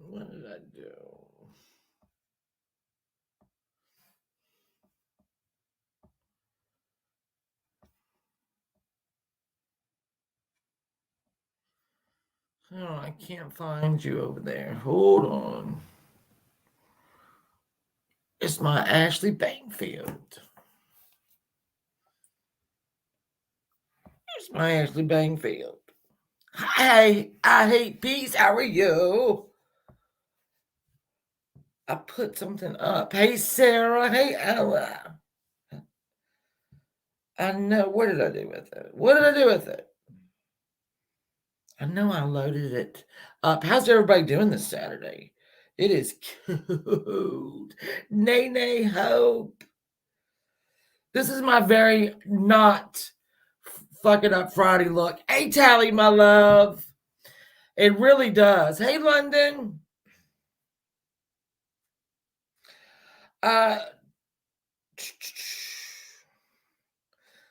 What did I do? Oh, I can't find you over there. Hold on. It's my Ashley Bankfield. It's my Ashley Bankfield. Hi, I hate peace. How are you? I put something up. Hey, Sarah. Hey, Ella. I know. What did I do with it? What did I do with it? I know I loaded it up. How's everybody doing this Saturday? It is cold. Nay, nay, hope. This is my very not fucking up Friday look. Hey, Tally, my love. It really does. Hey, London.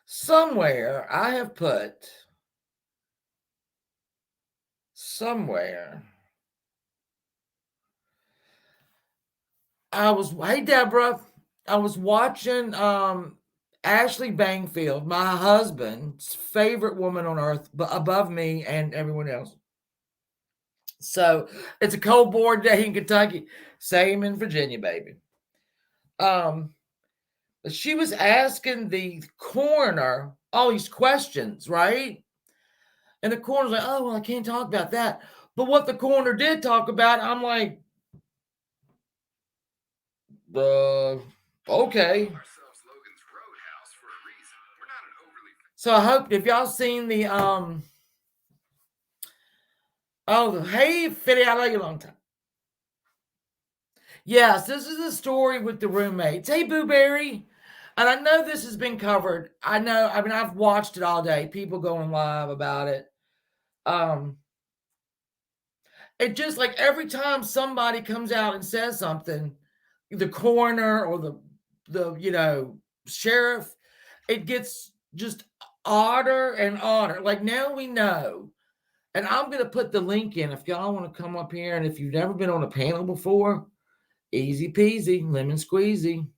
Somewhere I have put hey Deborah, I was watching Ashley Bankfield, my husband's favorite woman on earth, but above me and everyone else. So it's a cold board day in Kentucky, same in Virginia, baby. She was asking the coroner all these questions, right? And the coroner's like, oh, well, I can't talk about that. But what the coroner did talk about, I'm like, okay. So I hope if y'all seen the hey Fitty, I like you a long time. Yes, this is a story with the roommates. Hey Booberry. And I know this has been covered. I've watched it all day. People going live about it. It just like every time somebody comes out and says something, the coroner or the sheriff, it gets just odder and odder. Like now we know. And I'm going to put the link in if y'all want to come up here. And if you've never been on a panel before, easy peasy, lemon squeezy.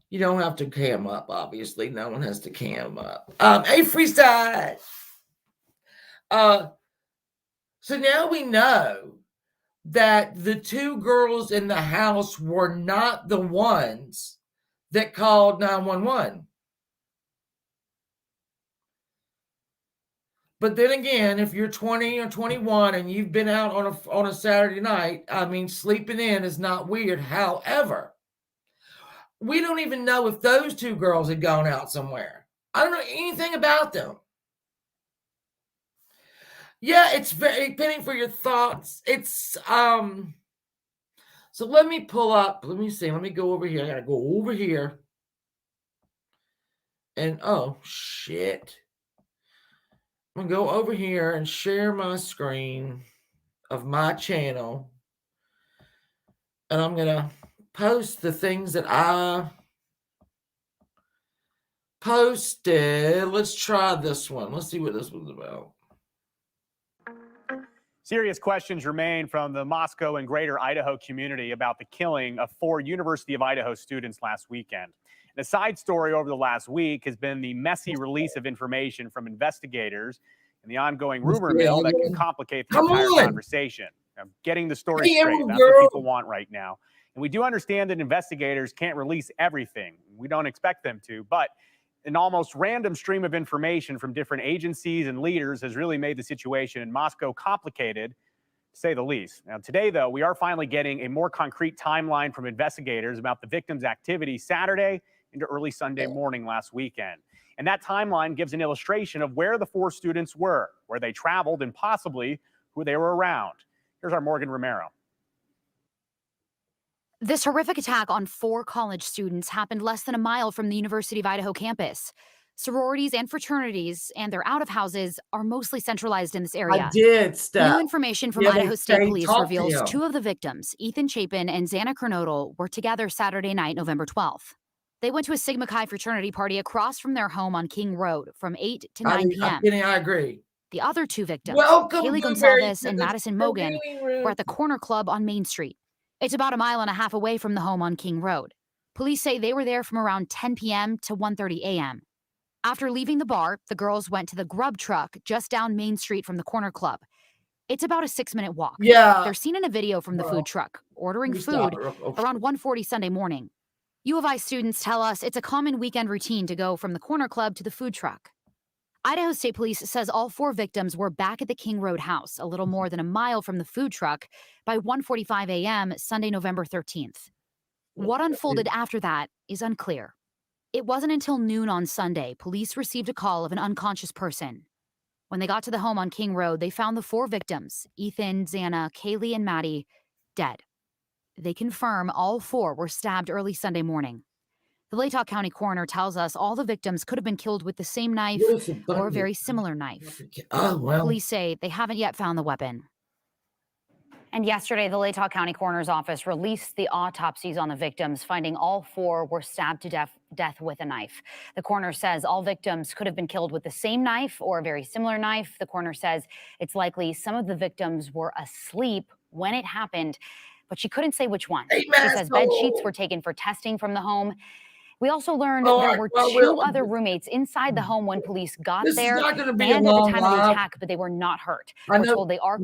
You don't have to cam up, obviously. No one has to cam up. Hey, freestyle. So now we know that the two girls in the house were not the ones that called 911. But then again, if you're 20 or 21 and you've been out on a Saturday night, sleeping in is not weird. However, we don't even know if those two girls had gone out somewhere. I don't know anything about them. Yeah, it's very penny for your thoughts. It's so let me pull up. Let me see. Let me go over here. I gotta go over here. And oh shit. I'm gonna go over here and share my screen of my channel. And I'm gonna post the things that I posted. Let's try this one. Let's see what this one's about. Serious questions remain from the Moscow and greater Idaho community about the killing of 4 University of Idaho students last weekend. And a side story over the last week has been the messy release of information from investigators and the ongoing rumor mill that can complicate the entire conversation. Now, getting the story straight, that's what people want right now. And we do understand that investigators can't release everything. We don't expect them to, but an almost random stream of information from different agencies and leaders has really made the situation in Moscow complicated, to say the least. Now, today, though, we are finally getting a more concrete timeline from investigators about the victims' activity Saturday into early Sunday morning last weekend. And that timeline gives an illustration of where the 4 students were, where they traveled, and possibly who they were around. Here's our Morgan Romero. This horrific attack on 4 college students happened less than a mile from the University of Idaho campus. Sororities and fraternities and their out-of-houses are mostly centralized in this area. I did stuff. New information from Idaho State Police reveals 2 of the victims, Ethan Chapin and Xana Kernodle, were together Saturday night, November 12th. They went to a Sigma Chi fraternity party across from their home on King Road from 8 to 9 p.m. I agree. The other two victims, Welcome, Kaylee Blueberry, Gonsalves to and the Madison super Mogan, viewing room. were at the Corner Club on Main Street. It's about 1.5 miles away from the home on King Road. Police say they were there from around 10 p.m. to 1:30 a.m. After leaving the bar, the girls went to the grub truck just down Main Street from the Corner Club. It's about a 6-minute walk. Yeah. They're seen in a video from the food truck, ordering food around 1:40 Sunday morning. U of I students tell us it's a common weekend routine to go from the Corner Club to the food truck. Idaho State Police says all 4 victims were back at the King Road house, a little more than 1 mile from the food truck, by 1:45 a.m. Sunday, November 13th. What unfolded after that is unclear. It wasn't until noon on Sunday police received a call of an unconscious person. When they got to the home on King Road, they found the 4 victims, Ethan, Xana, Kaylee, and Maddie, dead. They confirm all 4 were stabbed early Sunday morning. The Latah County coroner tells us all the victims could have been killed with the same knife or a very similar knife. Oh, well. Police say they haven't yet found the weapon. And yesterday, the Latah County Coroner's Office released the autopsies on the victims, finding all 4 were stabbed to death with a knife. The coroner says all victims could have been killed with the same knife or a very similar knife. The coroner says it's likely some of the victims were asleep when it happened, but she couldn't say which one. She says bed sheets were taken for testing from the home. We also learned there were 2 other roommates inside the home when police got there and at the time of the attack, but they were not hurt. We're told they are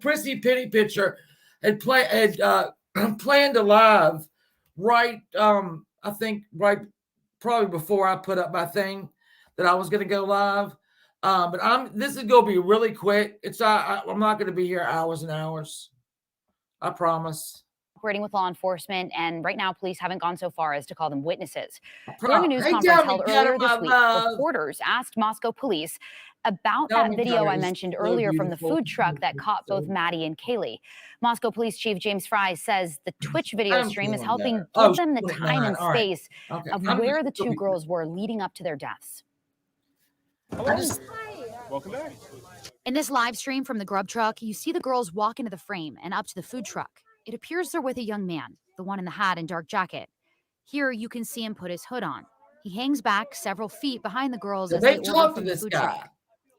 Prissy Penny Pitcher had planned a live right, I think right probably before I put up my thing that I was going to go live. But this is going to be really quick. I'm not going to be here hours and hours. I promise. Operating with law enforcement, and right now police haven't gone so far as to call them witnesses. During a news conference held earlier this week, reporters asked Moscow police about that video I mentioned earlier from the food truck that caught both Maddie and Kaylee. Moscow Police Chief James Fry says the Twitch video stream is helping give them the time and space of where the 2 girls were leading up to their deaths. Welcome back. In this live stream from the grub truck, you see the girls walk into the frame and up to the food truck. It appears they're with a young man, the one in the hat and dark jacket. Here, you can see him put his hood on. He hangs back several feet behind the girls as they order from the food truck.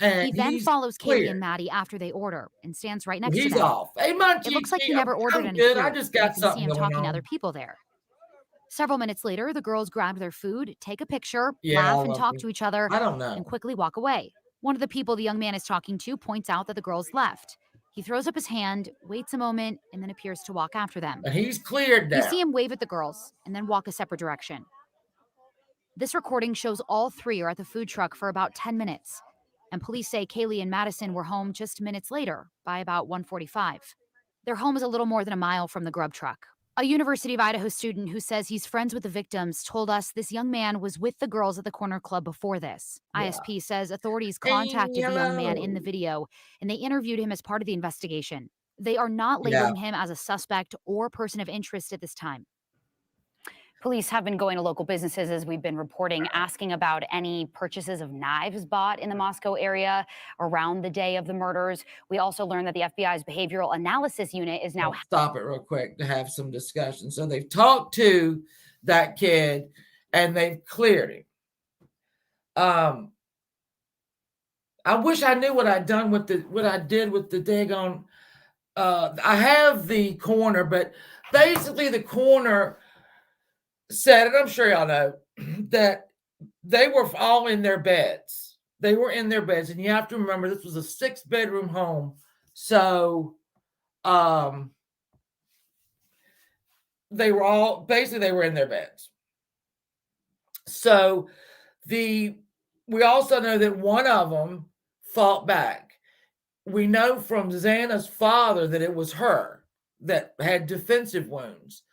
He then follows Kaylee and Maddie after they order and stands right next to them. Hey, Munchie, it looks like he never ordered any food. I just got something going on. You can see him talking to other people there. Several minutes later, the girls grab their food, take a picture, laugh and talk to each other, and quickly walk away. One of the people the young man is talking to points out that the girls left. He throws up his hand, waits a moment, and then appears to walk after them. And he's cleared now. You see him wave at the girls and then walk a separate direction. This recording shows all 3 are at the food truck for about 10 minutes. And police say Kaylee and Madison were home just minutes later, by about 1:45. Their home is a little more than 1 mile from the grub truck. A University of Idaho student who says he's friends with the victims told us this young man was with the girls at the Corner Club before this. Yeah. ISP says authorities contacted the young man in the video, and they interviewed him as part of the investigation. They are not labeling him as a suspect or person of interest at this time. Police have been going to local businesses, as we've been reporting, asking about any purchases of knives bought in the Moscow area around the day of the murders. We also learned that the FBI's Behavioral Analysis Unit is now... Stop it real quick to have some discussion. So they've talked to that kid and they've cleared him. I wish I knew what I'd done with what I did with the daggone... I have the coroner, but basically the coroner said, and I'm sure y'all know, that they were all in their beds. They were in their beds. And you have to remember, this was a 6-bedroom home. So they were all, basically they were in their beds. So we also know that one of them fought back. We know from Xana's father that it was her that had defensive wounds.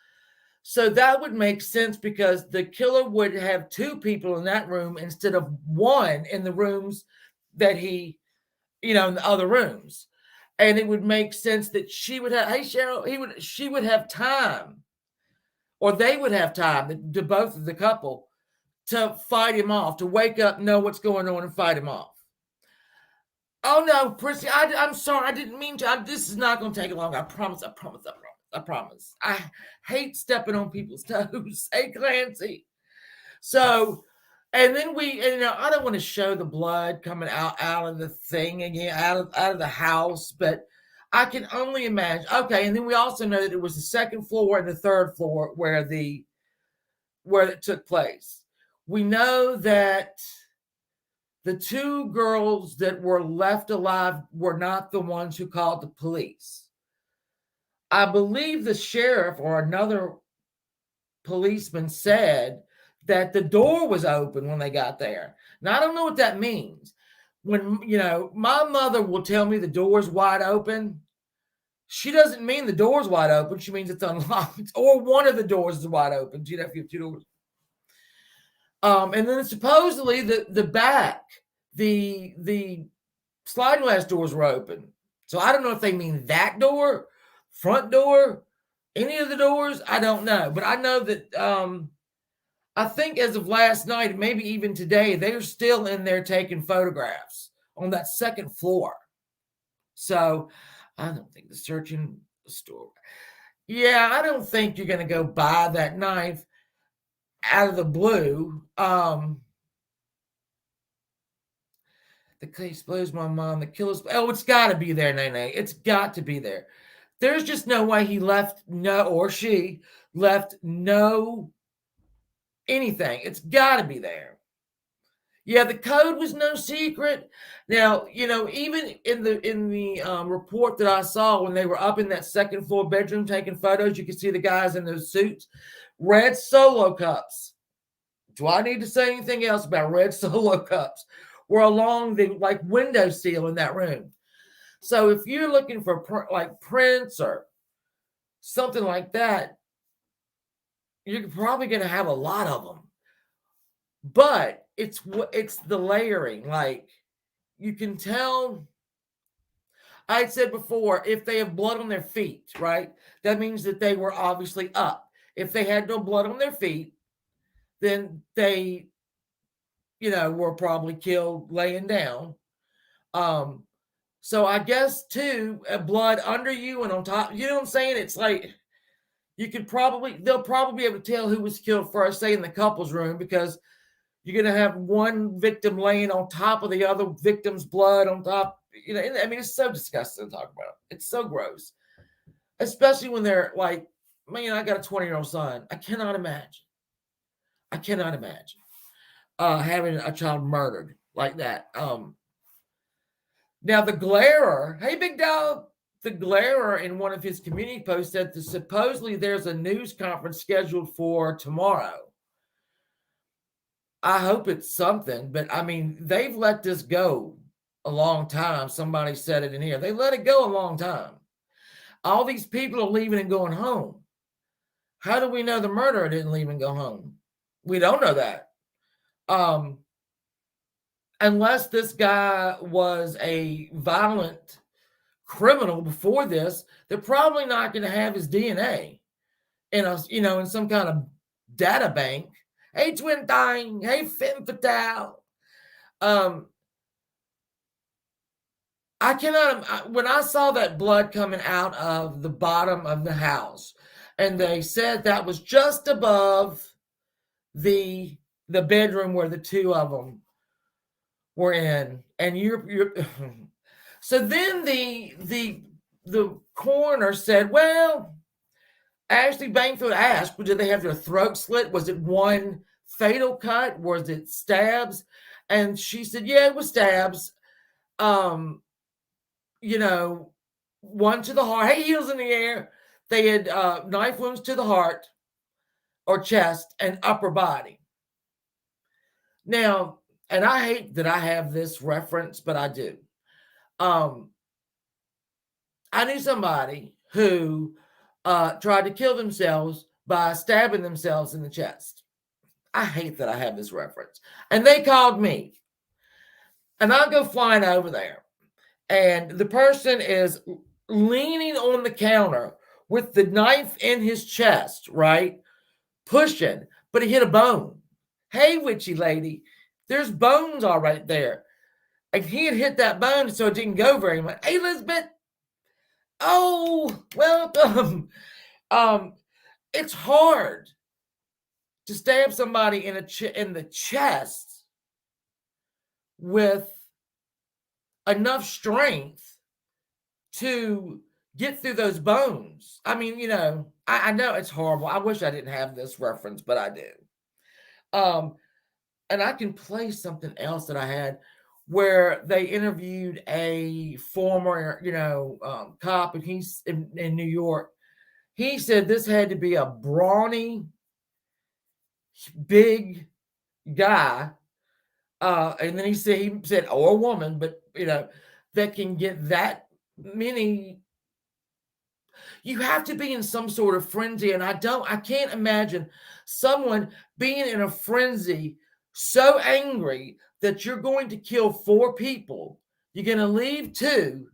So that would make sense because the killer would have 2 people in that room instead of 1 in the rooms that he, in the other rooms. And it would make sense that she would have, hey, Cheryl, she would have time, or they would have time, to both of the couple, to fight him off, to wake up, know what's going on, and fight him off. Oh, no, Prissy, I'm sorry. I didn't mean to. This is not going to take long. I promise. I hate stepping on people's toes. Hey, Clancy. So And then I don't want to show the blood coming out of the thing again, out of the house, but I can only imagine. Okay, and then we also know that it was the second floor and the third floor where it took place. We know that the two girls that were left alive were not the ones who called the police. I believe the sheriff or another policeman said that the door was open when they got there. Now, I don't know what that means. When, my mother will tell me the door's wide open, she doesn't mean the door's wide open. She means it's unlocked or one of the doors is wide open. If you have two doors. And then supposedly the back, the sliding glass doors were open. So I don't know if they mean that door, front door, any of the doors. I don't know. But I know that I think as of last night, maybe even today, they're still in there taking photographs on that second floor. So I don't think the searching the store. Yeah, I don't think you're going to go buy that knife out of the blue. The case blows my mind. The killer's. Oh, it's got to be there, Nene. It's got to be there. There's just no way he left or she left anything. It's got to be there. Yeah, the code was no secret. Now, even in the report that I saw when they were up in that second floor bedroom taking photos, you could see the guys in those suits. Red Solo cups. Do I need to say anything else about red Solo cups? Were along the window sill in that room. So if you're looking for prints or something like that, you're probably going to have a lot of them. But it's the layering. You can tell. I said before, if they have blood on their feet, right, that means that they were obviously up. If they had no blood on their feet, then they, were probably killed laying down. So I guess too, blood under you and on top. You know what I'm saying? It's like they'll probably be able to tell who was killed first, say in the couple's room, because you're going to have one victim laying on top of the other victim's blood on top. I mean, it's so disgusting to talk about. It's so gross, especially when they're like, man, I got a 20-year-old son. I cannot imagine having a child murdered like that. Now the glarer, hey, big dog, the glarer in one of his community posts said that supposedly there's a news conference scheduled for tomorrow. I hope it's something, but I mean, they've let this go a long time. Somebody said it in here. They let it go a long time. All these people are leaving and going home. How do we know the murderer didn't leave and go home? We don't know that. Unless this guy was a violent criminal before this, they're probably not going to have his DNA in some kind of data bank. Hey, twin thing. Hey, femme fatale. I cannot. When I saw that blood coming out of the bottom of the house, and they said that was just above the bedroom where the two of them were in, and you're so then the coroner said, well, Ashley Bankfield asked, did they have their throat slit? Was it one fatal cut? Was it stabs? And she said, yeah, it was stabs. One to the heart. Hey, heels in the air. They had knife wounds to the heart or chest and upper body. Now, and I hate that I have this reference, but I do. I knew somebody who tried to kill themselves by stabbing themselves in the chest. I hate that I have this reference. And they called me. And I'll go flying over there. And the person is leaning on the counter with the knife in his chest, right? Pushing, but he hit a bone. Hey, witchy lady, there's bones all right there. And he had hit that bone, so it didn't go very much. Hey, Elizabeth. Oh, welcome. It's hard to stab somebody in the chest with enough strength to get through those bones. I mean, I know it's horrible. I wish I didn't have this reference, but I do. And I can play something else that I had where they interviewed a former, cop, and he's in New York. He said this had to be a brawny, big guy. And then he said, or a woman, but that can get that many. You have to be in some sort of frenzy. And I can't imagine someone being in a frenzy so angry that you're going to kill 4 people. You're going to leave 2,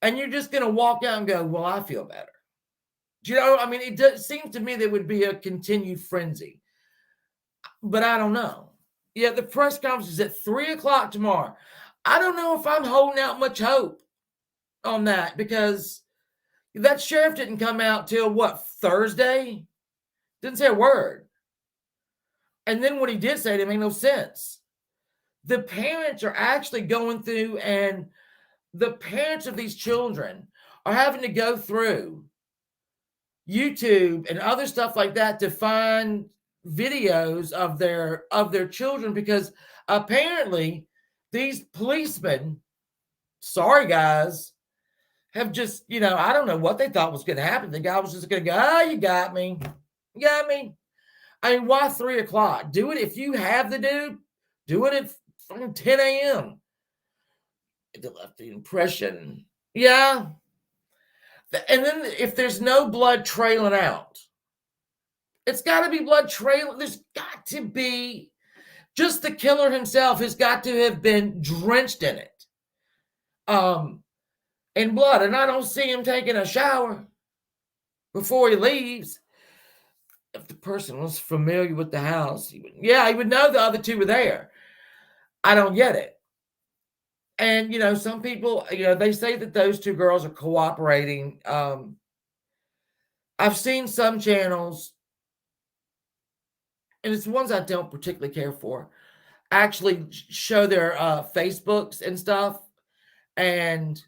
and you're just going to walk out and go, well, I feel better. Do you know? I mean, it seems to me there would be a continued frenzy, but I don't know. Yeah, the press conference is at 3:00 tomorrow. I don't know if I'm holding out much hope on that, because that sheriff didn't come out till what, Thursday? Didn't say a word. And then what he did say, it made no sense. The parents are actually going through, and the parents of these children are having to go through YouTube and other stuff like that to find videos of their children, because apparently these policemen, sorry guys, have just, I don't know what they thought was going to happen. The guy was just going to go, oh, you got me. You got me. I mean, why 3:00? Do it if you have the dude. Do it at 10 a.m. It left the impression. Yeah. And then if there's no blood trailing out, it's got to be blood trailing. There's got to be, just the killer himself has got to have been drenched in it. In blood. And I don't see him taking a shower before he leaves. If the person was familiar with the house, he would know the other 2 were there. I don't get it. And, some people, they say that those 2 girls are cooperating. I've seen some channels, and it's ones I don't particularly care for, actually show their Facebooks and stuff. And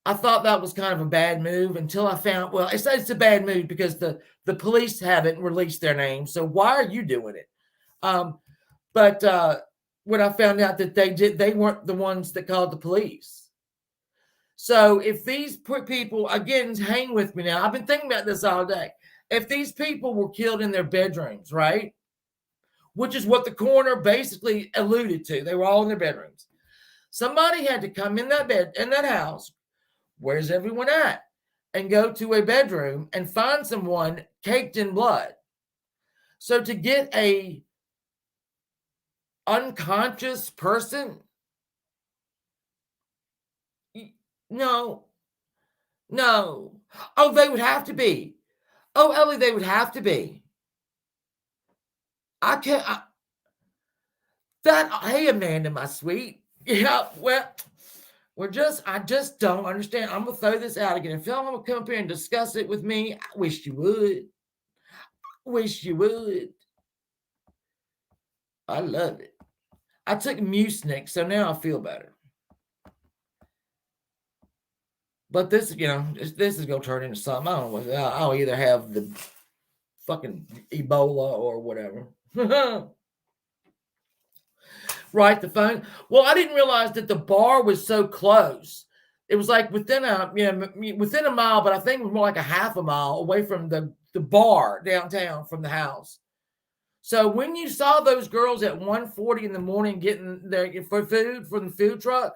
I thought that was kind of a bad move until I found, well, it's a bad move because the police haven't released their name. So why are you doing it? But when I found out that they weren't the ones that called the police. So if these people, again, hang with me now. I've been thinking about this all day. If these people were killed in their bedrooms, right? Which is what the coroner basically alluded to. They were all in their bedrooms. Somebody had to come in that house. Where's everyone at? And go to a bedroom and find someone caked in blood. So to get a unconscious person, no. Oh, they would have to be. Oh, Ellie, they would have to be. I can't. Hey, Amanda, my sweet. Yeah, well, I just don't understand. I'm going to throw this out again. If y'all want to come up here and discuss it with me, I wish you would. I love it. I took Mucinex, so now I feel better. But this is going to turn into something. I don't know what. I'll either have the fucking Ebola or whatever. Right, the phone. Well, I didn't realize that the bar was so close. It was like within a mile, but I think it was more like a half a mile away from the bar downtown from the house. So when you saw those girls at 1:40 in the morning getting there for food from the food truck,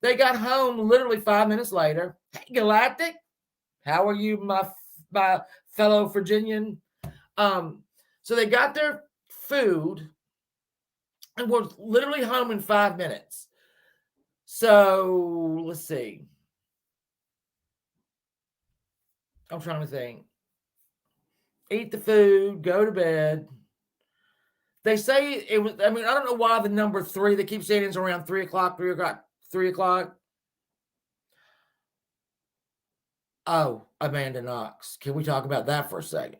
they got home literally 5 minutes later. Hey, Galactic, how are you, my fellow Virginian? So they got their food and were literally home in 5 minutes. So let's see. I'm trying to think. Eat the food, go to bed. They say it was, I don't know why the number 3, they keep saying it's around 3 o'clock. Oh, Amanda Knox. Can we talk about that for a second?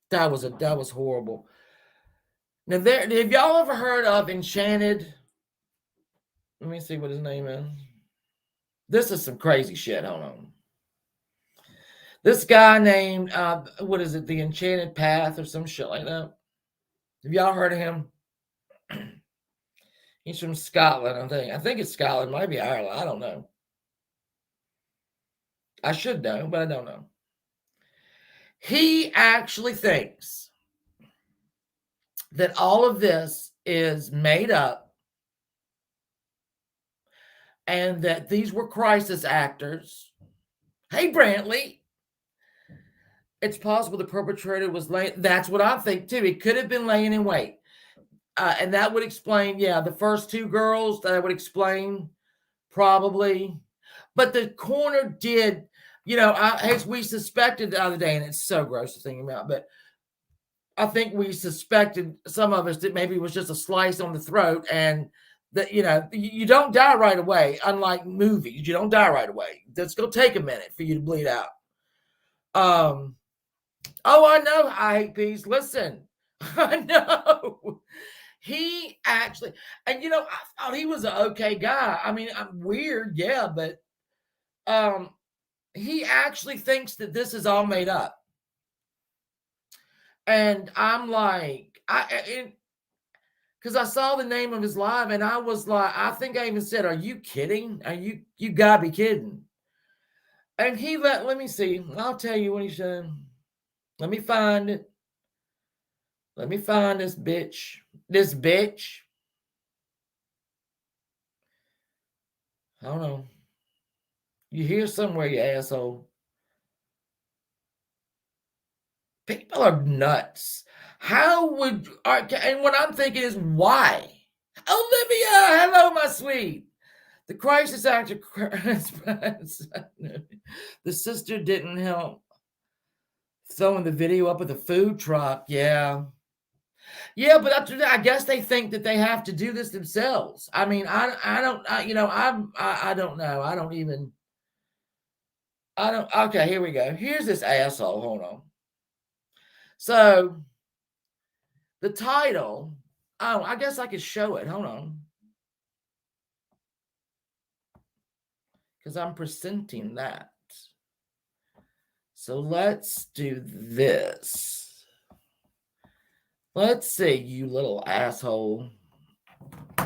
That was horrible. Now, have y'all ever heard of Enchanted? Let me see what his name is. This is some crazy shit. Hold on. This guy named, what is it, the Enchanted Path or some shit like that? Have y'all heard of him? He's from Scotland, I think. I think it's Scotland, maybe Ireland. I don't know. I should know, but I don't know. He actually thinks that all of this is made up and that these were crisis actors. Hey, Brantley. It's possible the perpetrator was laying. That's what I think, too. He could have been laying in wait. And that would explain, the first two girls, that would explain probably. But the coroner did, as we suspected the other day, and it's so gross to think about, but I think we suspected, some of us, that maybe it was just a slice on the throat, and that, you don't die right away, unlike movies. You don't die right away. It's going to take a minute for you to bleed out. Oh, I know. I hate peas. Listen, I know. He actually, and I thought he was an okay guy. I mean, I'm weird, yeah, but he actually thinks that this is all made up. And I'm like, because I saw the name of his live, and I was like, I think I even said, "Are you kidding? You gotta be kidding?" And he let me see. I'll tell you what he said. Let me find it. Let me find this bitch. This bitch. I don't know. You hear somewhere, you asshole. People are nuts. How would, and what I'm thinking is, why? Olivia, hello, my sweet. The crisis actor, the sister didn't help throwing the video up with the food truck. Yeah, but I guess they think that they have to do this themselves. I mean, I don't know. Okay, here we go. Here's this asshole. Hold on. So the title, I guess I could show it. Hold on. Because I'm presenting that. So let's do this. Let's see, you little asshole.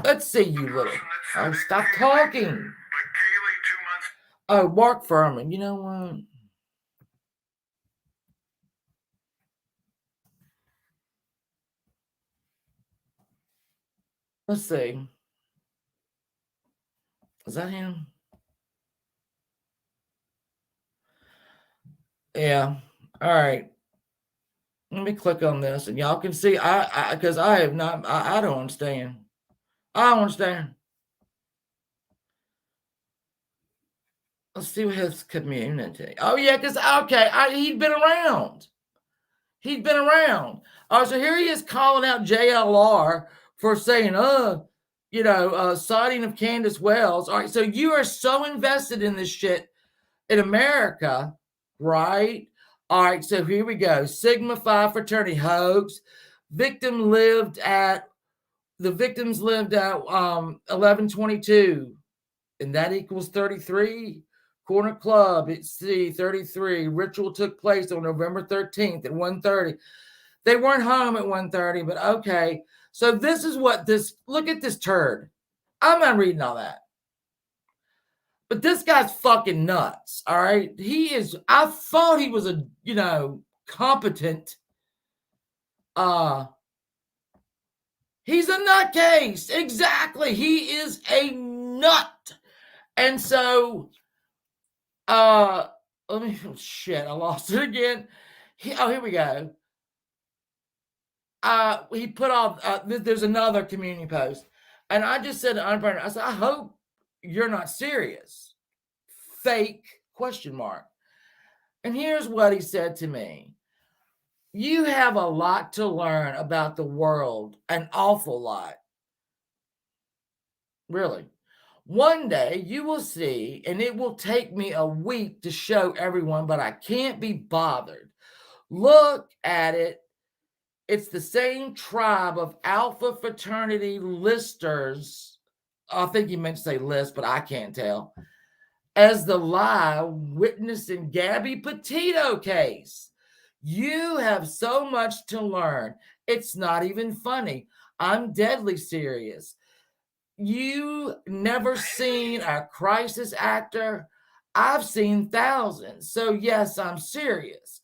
Let's see, you little. Oh, stop talking. But Kaylee, 2 months. Oh, Mark Furman. You know what? Let's see. Is that him? Yeah. All right. Let me click on this, and y'all can see. Because I have not. I don't understand. I don't understand. Let's see what his community. Oh yeah, because he'd been around. He'd been around. Oh, so here he is calling out JLR for saying, sighting of Candace Wells. All right, so you are so invested in this shit in America, right? All right, so here we go. Sigma Phi fraternity hoax. The victims lived at 1122, and that equals 33. Corner Club at C33. Ritual took place on November 13th at 1:30. They weren't home at 1:30, but okay. So this is what look at this turd. I'm not reading all that. But this guy's fucking nuts, all right? I thought he was a, competent. He's a nutcase. Exactly. He is a nut. And so, I lost it again. Here we go. He put off, there's another community post. And I just said to Unburned, I said, I hope you're not serious. Fake ? And here's what he said to me. You have a lot to learn about the world, an awful lot. Really. One day you will see, and it will take me a week to show everyone, but I can't be bothered. Look at it it's the same tribe of Alpha fraternity listers. I think he meant to say list, but I can't tell. As the lie witnessed in Gabby Petito case. You have so much to learn. It's not even funny. I'm deadly serious. You never seen a crisis actor? I've seen thousands. So yes, I'm serious.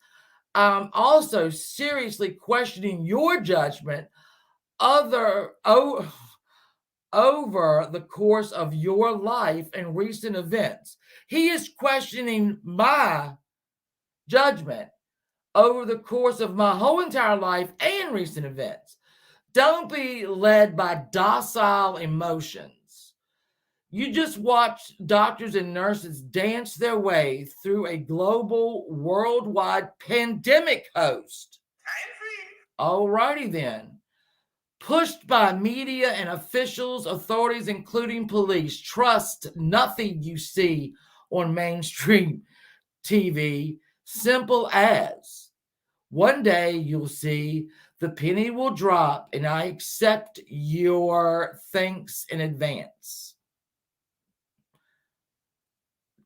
I'm also seriously questioning your judgment over the course of your life and recent events. He is questioning my judgment over the course of my whole entire life and recent events. Don't be led by docile emotions. You just watch doctors and nurses dance their way through a global, worldwide pandemic host. Alrighty then. Pushed by media and officials, authorities, including police, trust nothing you see on mainstream TV. Simple as one day you'll see the penny will drop, and I accept your thanks in advance.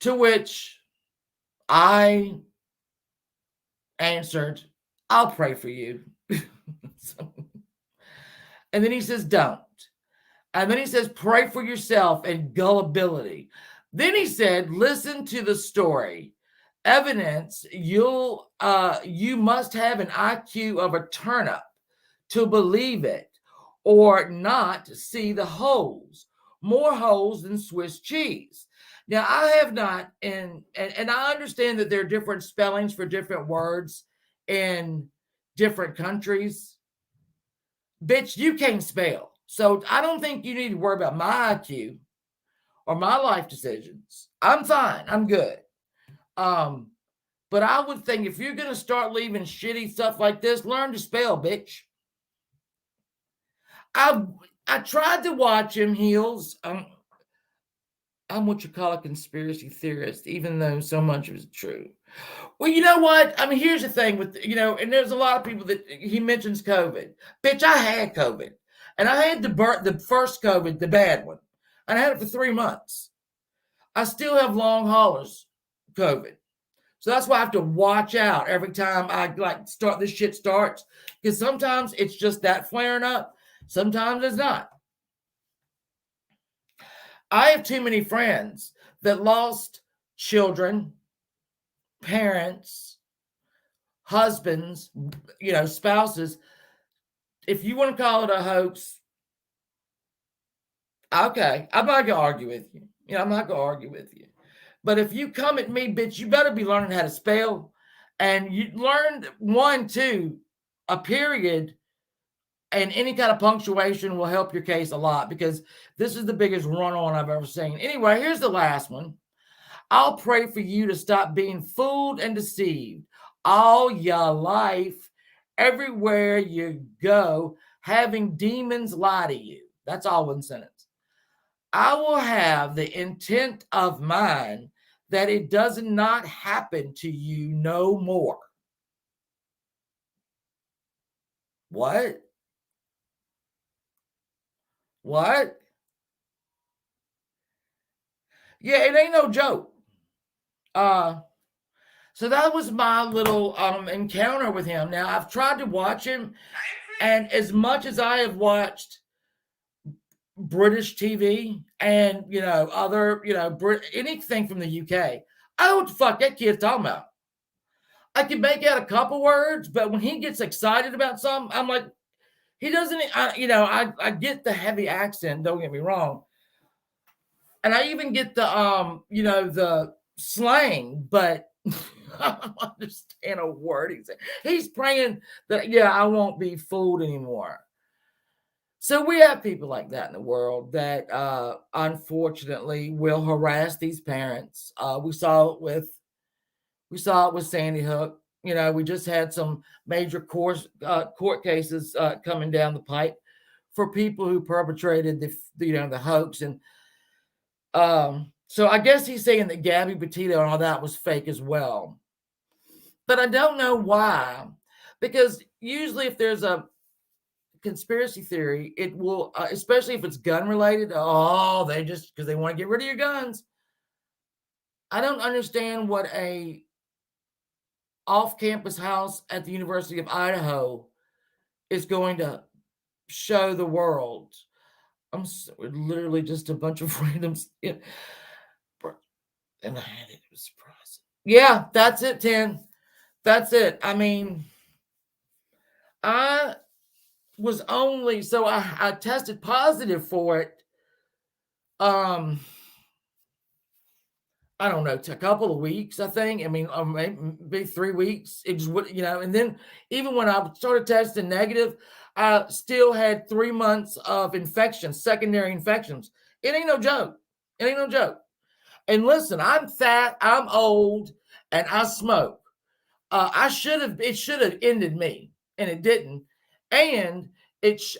To which I answered, I'll pray for you. And then he says, don't. And then he says, pray for yourself and gullibility. Then he said, listen to the story. Evidence you must have an IQ of a turnip to believe it or not see the holes. More holes than Swiss cheese. Now, I have not, and I understand that there are different spellings for different words in different countries. Bitch, you can't spell. So I don't think you need to worry about my IQ or my life decisions. I'm fine. I'm good. But I would think if you're going to start leaving shitty stuff like this, learn to spell, bitch. I tried to watch him, Heels. I'm what you call a conspiracy theorist, even though so much of it is true. Well, you know what? I mean, here's the thing with, and there's a lot of people that he mentions COVID. Bitch, I had COVID. And I had the first COVID, the bad one. And I had it for 3 months. I still have long haulers COVID. So that's why I have to watch out every time this shit starts. Because sometimes it's just that flaring up. Sometimes it's not. I have too many friends that lost children, parents, husbands, spouses. If you want to call it a hoax, okay, I'm not going to argue with you. I'm not going to argue with you. But if you come at me, bitch, you better be learning how to spell. And you learn 1, 2, a period, and any kind of punctuation will help your case a lot because this is the biggest run-on I've ever seen. Anyway, here's the last one. I'll pray for you to stop being fooled and deceived all your life, everywhere you go, having demons lie to you. That's all one sentence. I will have the intent of mine that it does not happen to you no more. What? What? Yeah, it ain't no joke. So that was my little encounter with him. Now, I've tried to watch him, and as much as I have watched British TV and, other, anything from the UK, I don't know what the fuck that kid's talking about. I can make out a couple words, but when he gets excited about something, I'm like, he doesn't, I get the heavy accent, don't get me wrong. And I even get the slang, but I don't understand a word he's saying. He's praying that, I won't be fooled anymore. So we have people like that in the world that unfortunately will harass these parents. We saw it with Sandy Hook. We just had some major court cases coming down the pipe for people who perpetrated the hoax. And so I guess he's saying that Gabby Petito and all that was fake as well. But I don't know why, because usually if there's a conspiracy theory, it will, especially if it's gun related. Oh, they just because they want to get rid of your guns. I don't understand what a off-campus house at the University of Idaho is going to show the world. Literally just a bunch of randoms. And I had it was surprising. Yeah, that's it, 10. That's it. I mean, I was only so I tested positive for it. I don't know, a couple of weeks, I think. I mean, maybe 3 weeks. It just would, and then even when I started testing negative, I still had 3 months of infections, secondary infections. It ain't no joke. It ain't no joke. And listen, I'm fat, I'm old, and I smoke. It should have ended me, and it didn't. And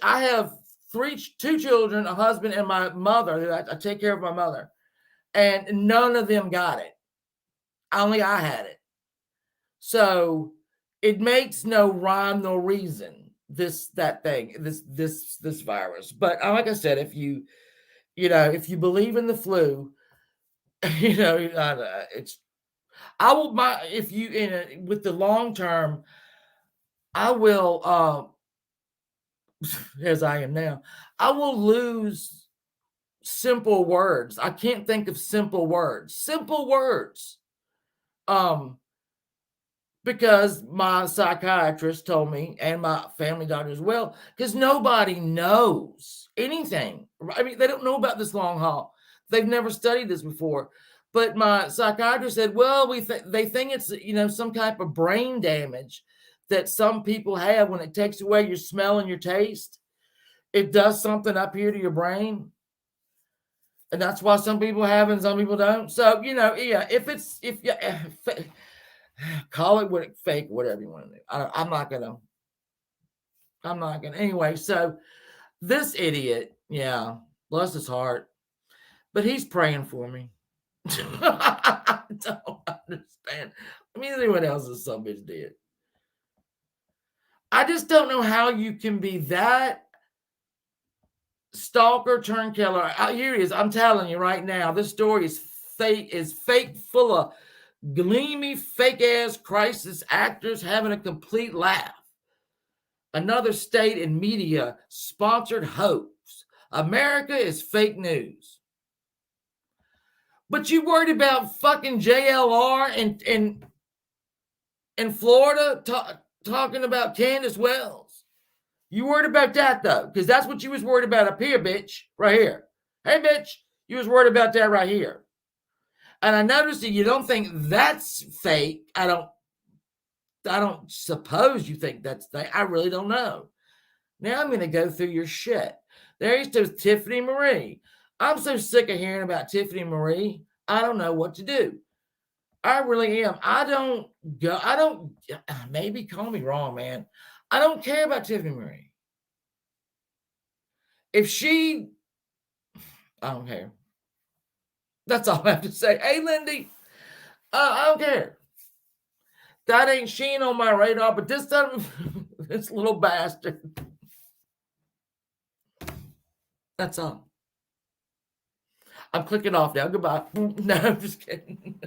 I have 2 children, a husband, and my mother. I take care of my mother. And none of them got it. Only I had it. So it makes no rhyme, no reason. This virus. But like I said, if you believe in the flu, it's. I will if you with the long term. I will, as I am now. I will lose simple words. I can't think of simple words. Simple words. Because my psychiatrist told me, and my family doctor as well, because nobody knows anything. I mean, they don't know about this long haul. They've never studied this before. But my psychiatrist said, well, they think it's, some type of brain damage that some people have when it takes away your smell and your taste. It does something up here to your brain. And that's why some people have and some people don't. So, yeah, call it fake, whatever you want to do. I'm not gonna. Anyway, so this idiot, yeah, bless his heart, but he's praying for me. I don't understand. I mean, anyone else's some bitch did. I just don't know how you can be that stalker turn killer. Here it is. I'm telling you right now, this story is fake, full of gleamy, fake-ass crisis actors having a complete laugh. Another state and media sponsored hoax. America is fake news. But you worried about fucking JLR in Florida talking about Candace Wells. You worried about that, though, because that's what you was worried about up here, bitch, right here. Hey, bitch, you was worried about that right here. And I noticed that you don't think that's fake. I don't suppose you think that's fake. I really don't know. Now I'm going to go through your shit. There's Tiffany Marie. I'm so sick of hearing about Tiffany Marie. I don't know what to do. I really am. Maybe call me wrong, man. I don't care about Tiffany Marie. I don't care. That's all I have to say. Hey, Lindy, I don't care. She ain't on my radar, but this little bastard. That's all. I'm clicking off now. Goodbye. No, I'm just kidding.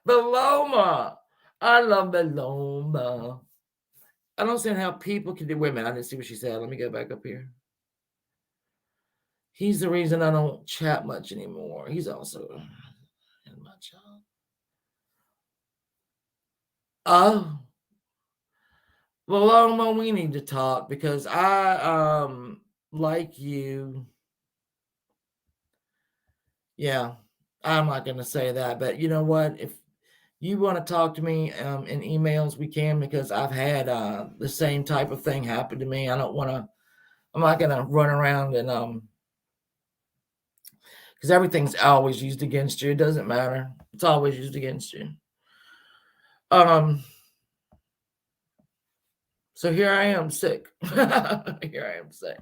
Beloma. I love Beloma. I don't understand how people can do. Wait a minute. I didn't see what she said. Let me go back up here. He's the reason I don't chat much anymore. He's also in my job. Oh. Beloma, we need to talk because I like you. Yeah, I'm not going to say that, but you know what? If you want to talk to me in emails, we can, because I've had the same type of thing happen to me. I'm not going to run around and because everything's always used against you. It doesn't matter. It's always used against you. So here I am sick. Here I am sick.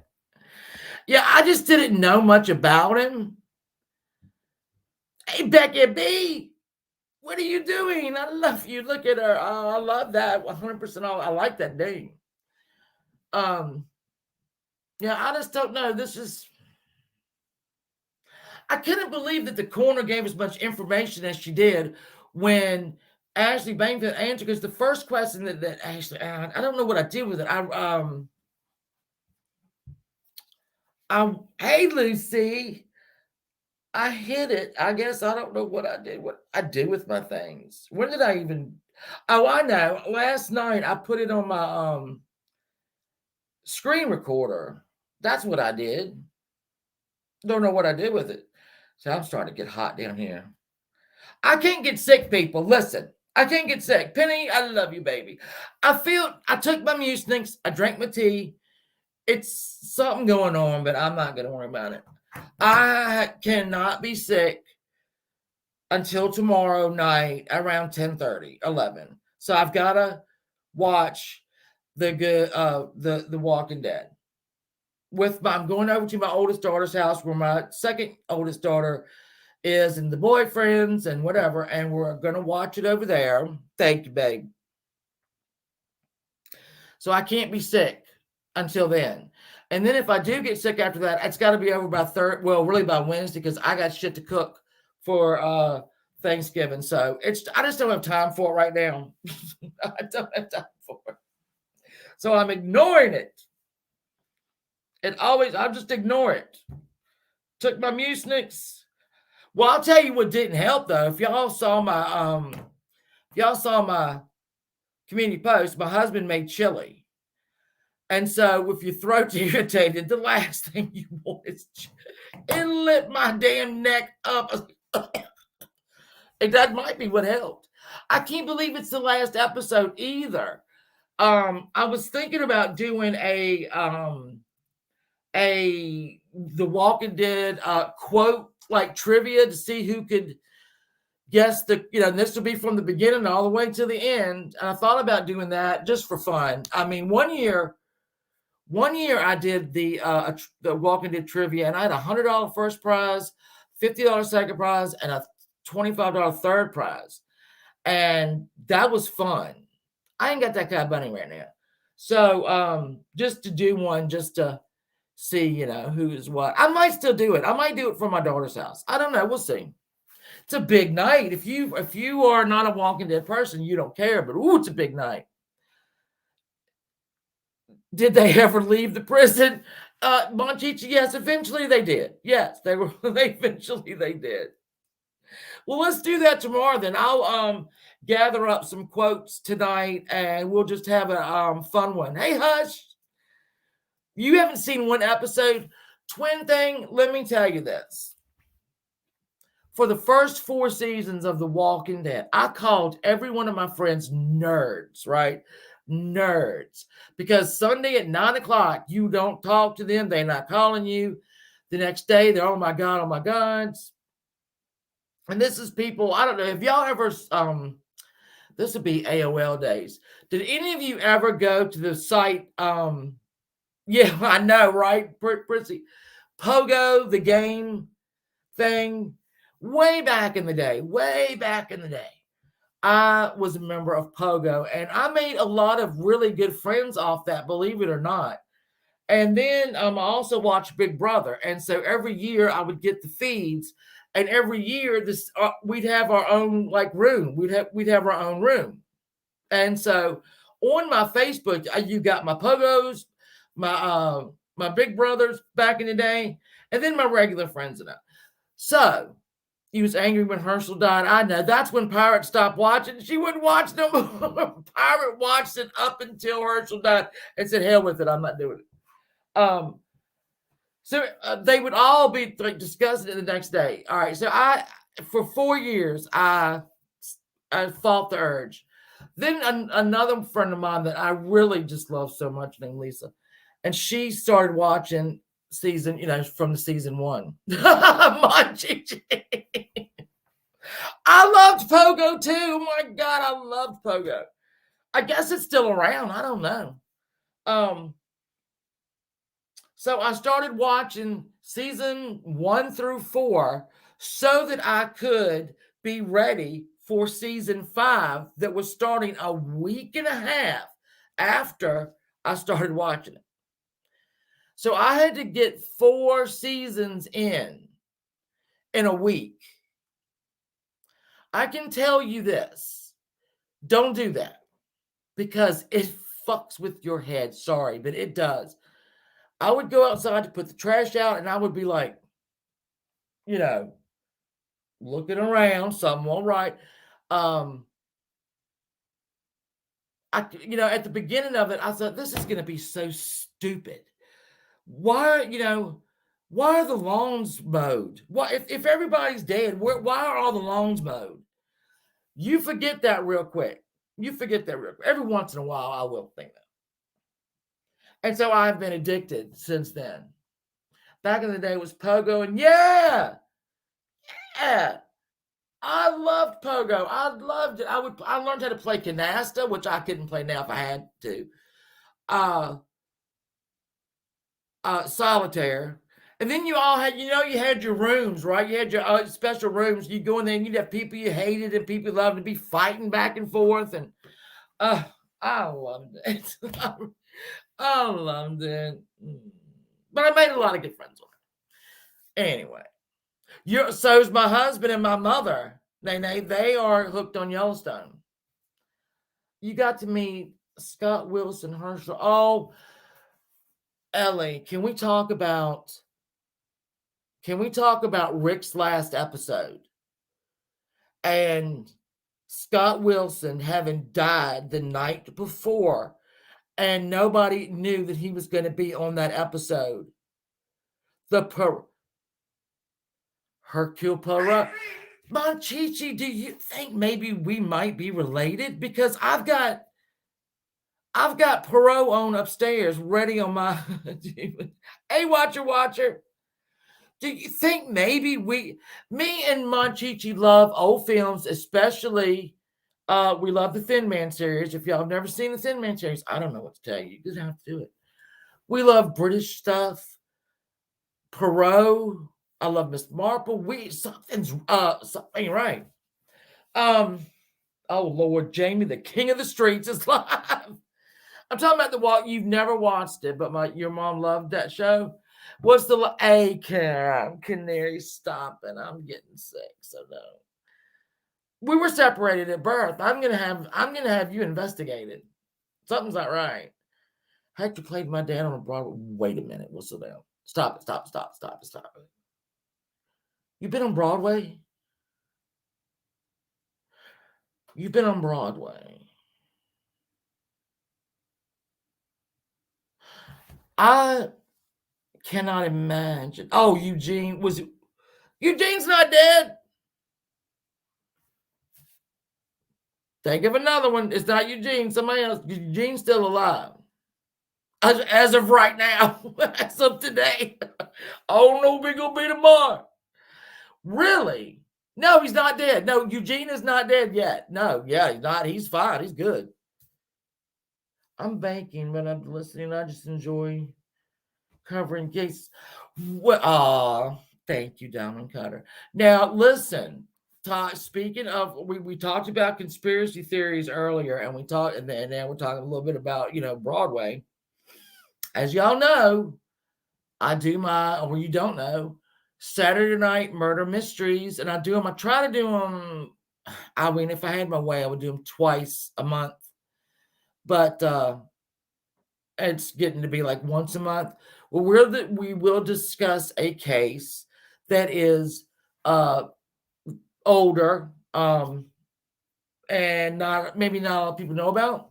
Yeah, I just didn't know much about him. Hey, Becky B. What are you doing? I love you. Look at her. Oh, I love that. 100% all. I like that name. Yeah, I just don't know. I couldn't believe that the coroner gave as much information as she did when Ashley Bainfield answered. Because the first question that Ashley, I don't know what I did with it. Hey Lucy, I hit it. I guess I don't know what I did. What I do with my things. When did I even? Oh, I know. Last night I put it on my screen recorder. That's what I did. Don't know what I did with it. So I'm starting to get hot down here. I can't get sick, people. Listen, I can't get sick. Penny, I love you, baby. I took my Mucinex. I drank my tea. It's something going on, but I'm not going to worry about it. I cannot be sick until tomorrow night around 10:30, 11. So I've got to watch the Walking Dead. I'm going over to my oldest daughter's house where my second oldest daughter is and the boyfriends and whatever, and we're going to watch it over there. Thank you, babe. So I can't be sick until then. And then if I do get sick after that, it's got to be over by really by Wednesday, because I got shit to cook for Thanksgiving. So I just don't have time for it right now. I don't have time for it. So I'm ignoring it. I'll just ignore it. Took my Mucinex. Well, I'll tell you what didn't help though. If y'all saw my community post, my husband made chili. And so if your throat's irritated, the last thing you want is it lit my damn neck up. And that might be what helped. I can't believe it's the last episode either. I was thinking about doing The Walking Dead quote like trivia to see who could guess this will be from the beginning all the way to the end. And I thought about doing that just for fun. I mean, one year I did the Walking Dead trivia, and I had $100 first prize, $50 second prize, and a $25 third prize. And that was fun. I ain't got that kind of money right now. So just to do one, just to see, who's what. I might still do it. I might do it from my daughter's house. I don't know. We'll see. It's a big night. If you are not a Walking Dead person, you don't care. But it's a big night. Did they ever leave the prison? Monchichi, yes, eventually they did. Yes, eventually they did. Well, let's do that tomorrow then. I'll gather up some quotes tonight and we'll just have a fun one. Hey, Hush, you haven't seen one episode. Twin thing, let me tell you this. For the first 4 seasons of The Walking Dead, I called every one of my friends nerds, right? Nerds. Because Sunday at 9 o'clock, you don't talk to them. They're not calling you. The next day, they're, oh my God. And this is people, I don't know, have y'all ever, this would be AOL days. Did any of you ever go to the site, yeah, I know, right? Pretty. Pogo, the game thing, way back in the day, I was a member of Pogo, and I made a lot of really good friends off that, believe it or not. And then I also watched Big Brother. And so every year I would get the feeds, and every year we'd have our own room. We'd have our own room. And so on my Facebook, you got my Pogos, my Big Brothers back in the day, and then my regular friends and that. So he was angry when Herschel died. I know. That's when Pirate stopped watching. She wouldn't watch no more. Pirate watched it up until Herschel died and said, hell with it. I'm not doing it. So they would all be discussing it the next day. All right. So for 4 years, I fought the urge. Then another friend of mine that I really just love so much named Lisa. And she started watching from the season 1. I loved Pogo too. Oh my God, I loved Pogo. I guess it's still around. I don't know. So I started watching season 1 through 4 so that I could be ready for season 5 that was starting a week and a half after I started watching it. So I had to get 4 seasons in a week. I can tell you this. Don't do that because it fucks with your head. Sorry, but it does. I would go outside to put the trash out and I would be like, looking around, something all right. At the beginning of it, I thought this is going to be so stupid. Why are the lawns mowed? Why, if everybody's dead, why are all the lawns mowed? You forget that real quick. Every once in a while, I will think that. And so I've been addicted since then. Back in the day, it was Pogo, and yeah, I loved Pogo. I loved it. I learned how to play canasta, which I couldn't play now if I had to. Solitaire. And then you all had, you had your rooms, right? You had your special rooms. You go in there and you'd have people you hated and people you loved to be fighting back and forth. And I loved it. I loved it. But I made a lot of good friends with it. Anyway, so's my husband and my mother. They are hooked on Yellowstone. You got to meet Scott Wilson Herschel. Oh, Ellie, can we talk about Rick's last episode and Scott Wilson having died the night before and nobody knew that he was going to be on that episode? Hercule Poirot. Monchichi, do you think maybe we might be related? Because I've got Poirot on upstairs ready on my Hey, watcher. Do you think maybe me and Monchichi love old films, especially we love the Thin Man series. If y'all have never seen the Thin Man series, I don't know what to tell you. You just have to do it. We love British stuff. Poirot. I love Miss Marple. Something right. Oh Lord, Jamie, the King of the Streets is live. I'm talking about the walk. You've never watched it, but your mom loved that show. What's the canary stopping? I'm getting sick, so no. We were separated at birth. I'm gonna have you investigated. Something's not right. Hector played my dad on a Broadway. Wait a minute. We'll sit down. Stop it. You've been on Broadway? You've been on Broadway. I cannot imagine. Oh, Eugene's not dead. Think of another one. It's not Eugene, somebody else. Eugene's still alive. As of right now. As of today. I don't know if it's going to be tomorrow. Really? No, he's not dead. No, Eugene is not dead yet. No, yeah, he's not. He's fine. He's good. I'm banking, but I'm listening. I just enjoy covering cases. Thank you, Diamond Cutter. Now, listen. Speaking of, we talked about conspiracy theories earlier, and now we're talking a little bit about Broadway. As y'all know, I do or you don't know, Saturday night murder mysteries, and I do them. I try to do them. I mean, if I had my way, I would do them twice a month, but it's getting to be like once a month. Well, we will discuss a case that is older, and maybe not a lot of people know about.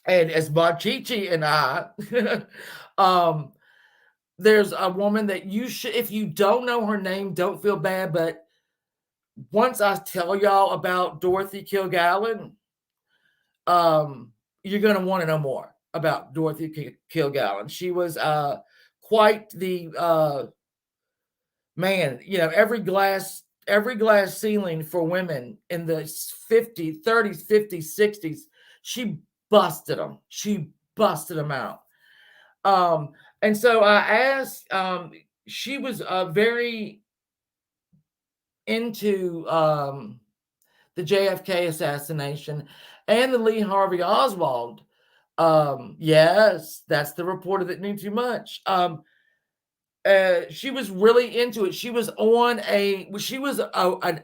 And as Monchichi and I, there's a woman that you should, if you don't know her name, don't feel bad. But once I tell y'all about Dorothy Kilgallen, you're going to want to know more about Dorothy Kilgallen. She was quite the man, every glass ceiling for women in the 30s, 50s, 60s. She busted them out. And so I asked, she was very into the JFK assassination and the Lee Harvey Oswald. Yes, that's the reporter that knew too much. She was really into it. She was an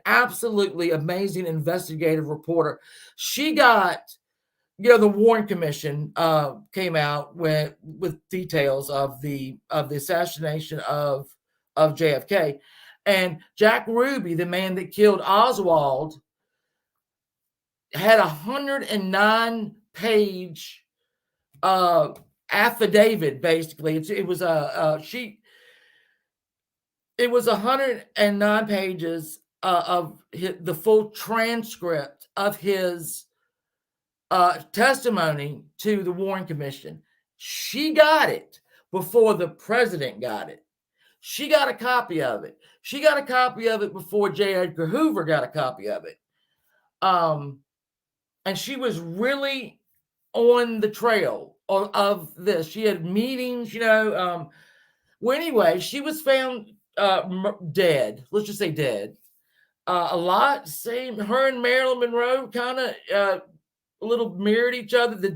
absolutely amazing investigative reporter. She got, the Warren Commission came out with details of the assassination of JFK, and Jack Ruby, the man that killed Oswald, had 109-page affidavit. Basically, it was 109 pages of the full transcript of his testimony to the Warren Commission. She got it before the president got it. She got a copy of it. She got a copy of it before J. Edgar Hoover got a copy of it. And she was really on the trail of this. She had meetings, well, anyway, she was found dead. Let's just say dead. A lot, same, her and Marilyn Monroe kind of a little mirrored each other. Their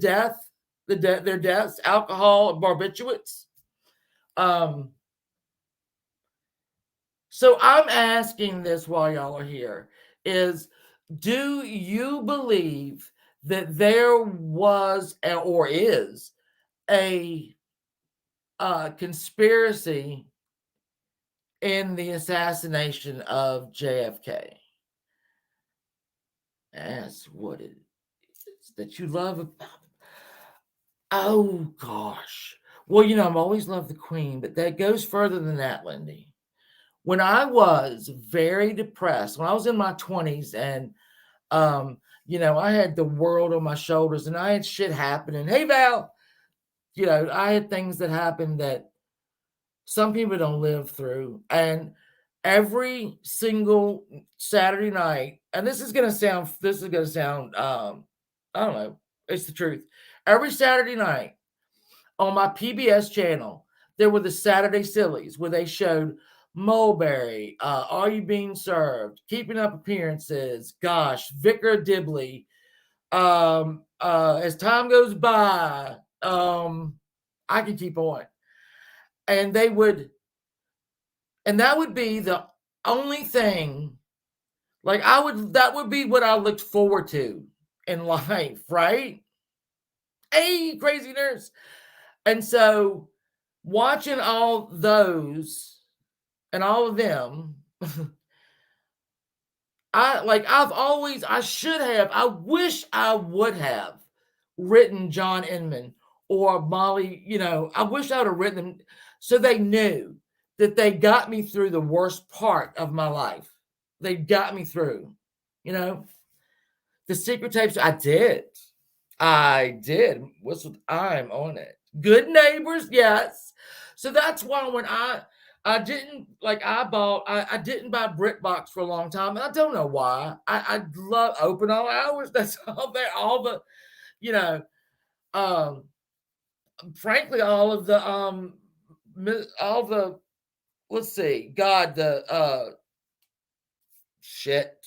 deaths, alcohol, barbiturates. So I'm asking this while y'all are here is, do you believe that there was or is a conspiracy in the assassination of JFK? That's what it is that you love about. Oh gosh. Well, I've always loved the Queen, but that goes further than that, Lindy. When I was very depressed, when I was in my 20s, and I had the world on my shoulders, and I had shit happening. Hey, Val, I had things that happened that some people don't live through. And every single Saturday night, and this is gonna sound, I don't know, it's the truth. Every Saturday night on my PBS channel, there were the Saturday Sillies where they showed Mulberry, Are You Being Served, Keeping Up Appearances, gosh, Vicar Dibley, As Time Goes By, I could keep on. And that would be the only thing, that would be what I looked forward to in life, right? Hey, crazy nurse. And so watching all those and all of them, I wish I would have written John Inman or Molly, I wish I would have written them so they knew that they got me through the worst part of my life. They got me through, the secret tapes. I did. I'm on it. Good Neighbors. Yes. So that's why when I didn't buy BritBox for a long time. And I don't know why. I love Open All Hours. That's all there. All the, frankly, all the, let's see, shit.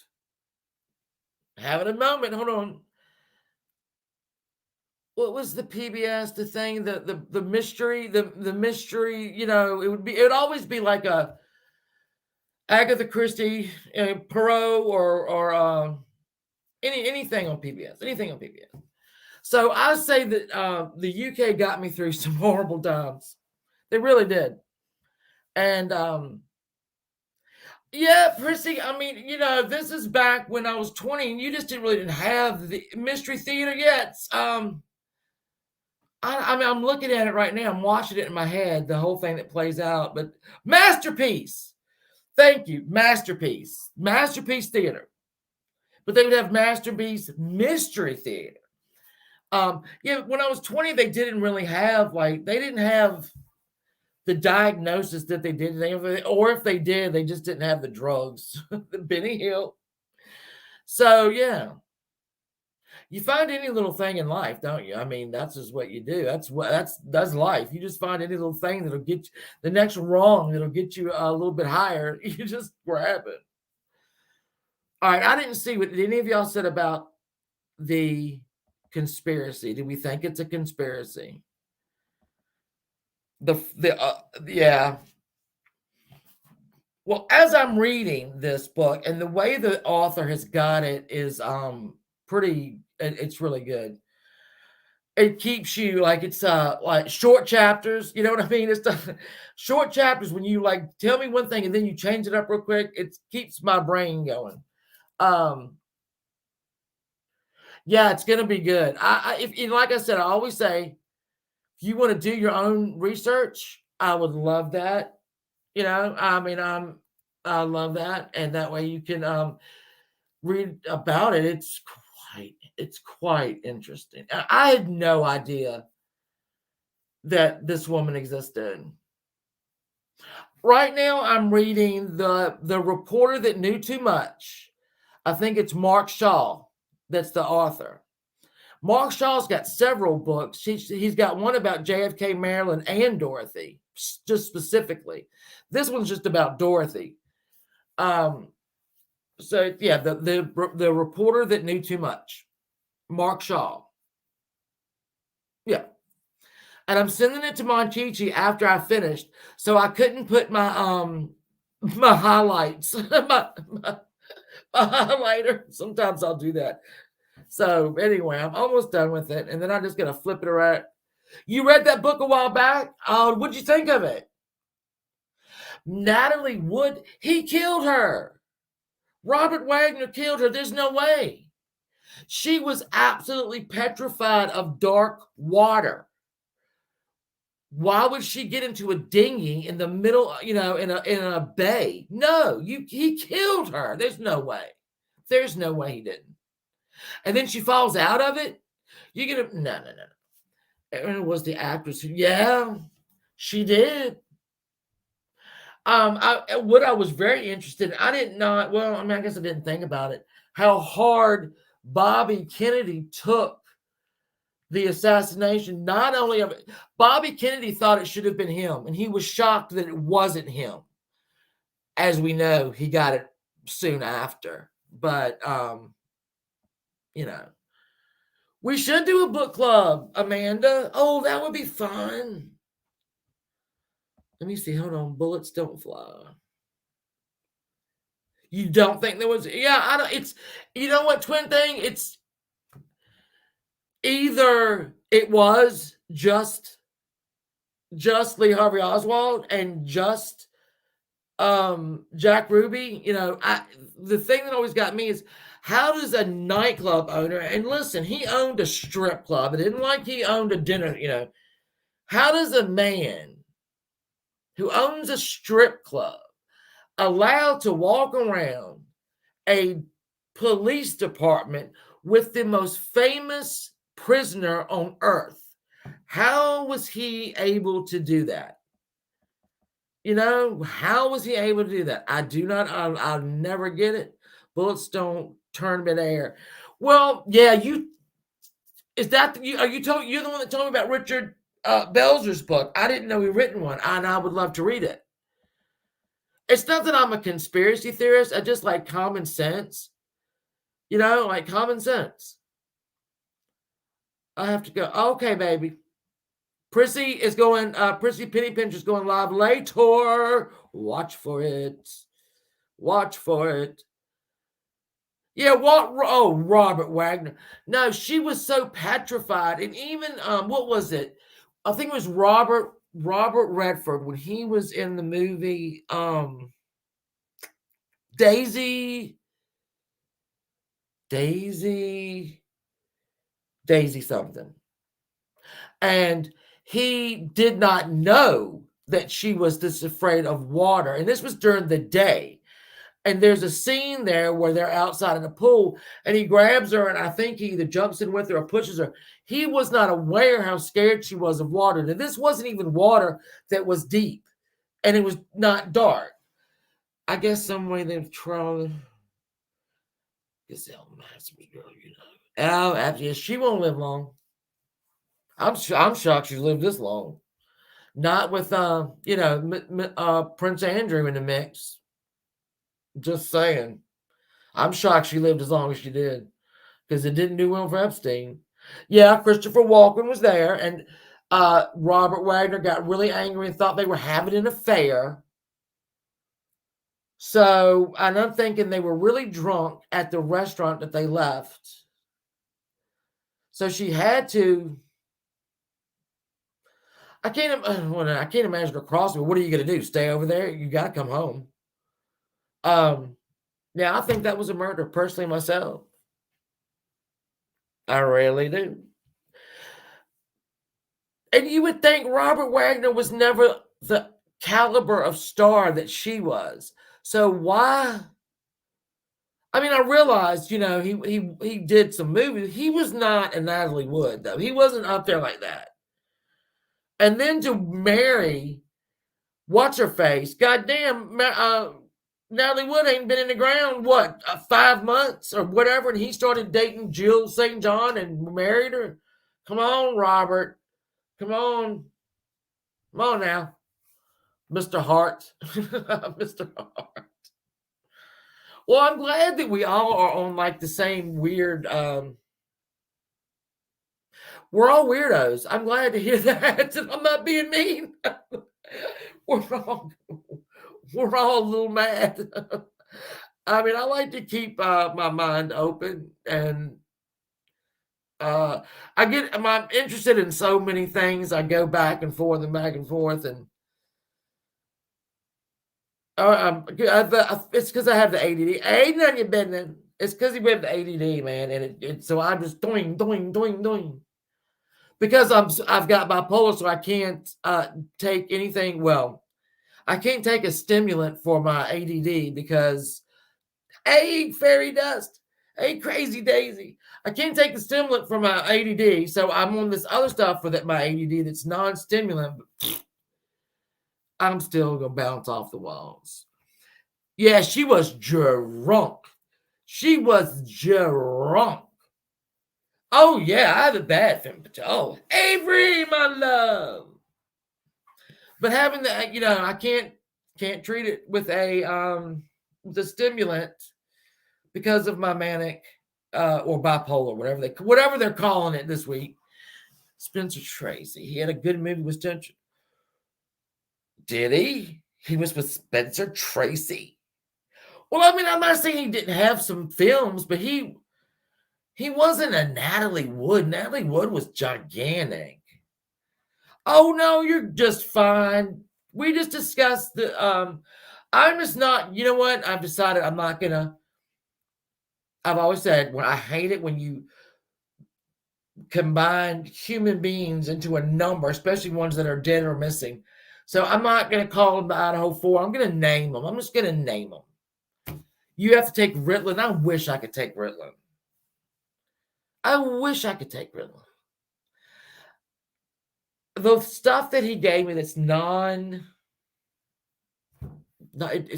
Having a moment. Hold on. What was the PBS, the thing, the mystery, the mystery, it would always be like a Agatha Christie, Poirot, or anything on PBS, So I say that the UK got me through some horrible times. They really did. And yeah, Prissy, I mean, this is back when I was 20 and you just didn't have the Mystery Theater yet. I'm looking at it right now. I'm watching it in my head, the whole thing that plays out. But Masterpiece. Thank you. Masterpiece Theater. But they would have Masterpiece Mystery Theater. When I was 20, they didn't really have, they didn't have the diagnosis that they did. Or if they did, they just didn't have the drugs. The Benny Hill. So, yeah. You find any little thing in life, don't you? I mean, that's just what you do. That's life. You just find any little thing that'll get you the next wrong, that'll get you a little bit higher. You just grab it. All right, I didn't see what any of y'all said about the conspiracy. Do we think it's a conspiracy? Yeah. Well, as I'm reading this book, and the way the author has got it is it's really good. It keeps you like it's like short chapters, you know what I mean? It's short chapters when you like tell me one thing and then you change it up real quick. It keeps my brain going. Yeah, it's gonna be good. If like I said, I always say, if you want to do your own research, I would love that. You know, I mean, I love that, and that way you can read about it. It's quite interesting. I had no idea that this woman existed. Right now, I'm reading the reporter that knew too much. I think it's Mark Shaw that's the author. Mark Shaw's got several books. He's got one about JFK, Maryland, and Dorothy, just specifically. This one's just about Dorothy. So yeah, the reporter that knew too much, Mark Shaw. Yeah, and I'm sending it to Monchichi after I finished, so I couldn't put my my highlights, my highlighter. Sometimes I'll do that. So anyway, I'm almost done with it, and then I'm just gonna flip it around. You read that book a while back. What'd you think of it? Natalie Wood, he killed her. Robert Wagner killed her. There's no way. She was absolutely petrified of dark water. Why would she get into a dinghy in the middle, in a bay? No, he killed her. There's no way. There's no way he didn't. And then she falls out of it. You're gonna no. It was the actress. Yeah, she did. What I was very interested in, I did not. Well, I mean, I guess I didn't think about it. How hard Bobby Kennedy took the assassination. Not only of it, Bobby Kennedy thought it should have been him, and he was shocked that it wasn't him. As we know, he got it soon after. But we should do a book club, Amanda. Oh, that would be fun. Let me see. Hold on. Bullets don't fly. You don't think there was? Yeah, I don't. It's, you know what, twin thing? It's either it was just Lee Harvey Oswald and just Jack Ruby. The thing that always got me is, how does a nightclub owner, and listen, he owned a strip club. It didn't like he owned a dinner. How does a man who owns a strip club allowed to walk around a police department with the most famous prisoner on earth? How was he able to do that? How was he able to do that? I'll never get it. Bullets don't turn midair. Well, yeah, are you you're the one that told me about Richard Belzer's book? I didn't know he written one, and I would love to read it. It's not that I'm a conspiracy theorist. I just like common sense. Like common sense. I have to go. Okay, baby. Prissy is going, Prissy Penny Pinch is going live later. Watch for it. Watch for it. Yeah, Robert Wagner. No, she was so petrified. And even, what was it? I think it was Robert Redford when he was in the movie, Daisy something. And he did not know that she was this afraid of water. And this was during the day. And there's a scene there where they're outside in the pool and he grabs her, and I think he either jumps in with her or pushes her. He was not aware how scared she was of water. Now, this wasn't even water that was deep, and it was not dark. I guess some way they've tried. Gazelle Masters, girl, Oh, yeah, she won't live long. I'm shocked she's lived this long. Not with Prince Andrew in the mix. Just saying. I'm shocked she lived as long as she did, because it didn't do well for Epstein. Yeah, Christopher Walken was there, and Robert Wagner got really angry and thought they were having an affair. So, and I'm thinking they were really drunk at the restaurant that they left. So she had to. I can't imagine her crossing. What are you going to do? Stay over there? You got to come home. Yeah, I think that was a murder, personally, myself. I really do. And you would think Robert Wagner was never the caliber of star that she was. So why? I mean, I realized, he did some movies. He was not a Natalie Wood, though. He wasn't up there like that. And then to marry, what's her face? Goddamn, Natalie Wood ain't been in the ground, 5 months or whatever, and he started dating Jill St. John and married her. Come on, Robert. Come on. Come on now. Mr. Hart. Mr. Hart. Well, I'm glad that we all are on like the same weird, we're all weirdos. I'm glad to hear that. I'm not being mean. We're all a little mad. I mean, I like to keep my mind open, and I'm interested in so many things. I go back and forth, and it's because I have the ADD. Ain't none of your business. It's because we have the ADD, man, and so I'm just doing. Because I've got bipolar, so I can't take anything. Well, I can't take a stimulant for my ADD because fairy dust, crazy daisy. I can't take the stimulant for my ADD, so I'm on this other stuff for my ADD that's non-stimulant. But I'm still gonna bounce off the walls. Yeah, she was drunk. Oh yeah, I have a bad temperature. Oh, Avery, my love. But having that, I can't treat it with a stimulant because of my manic or bipolar, whatever they're calling it this week. Spencer Tracy. He had a good movie with Spencer. Did he? He was with Spencer Tracy. Well, I mean, I'm not saying he didn't have some films, but he wasn't a Natalie Wood. Natalie Wood was gigantic. Oh no, you're just fine. We just discussed I'm just not, you know what? I've decided I'm not gonna. I've always said I hate it when you combine human beings into a number, especially ones that are dead or missing. So I'm not gonna call them the Idaho 4. I'm gonna name them. I'm just gonna name them. You have to take Ritalin. I wish I could take Ritalin. The stuff that he gave me that's it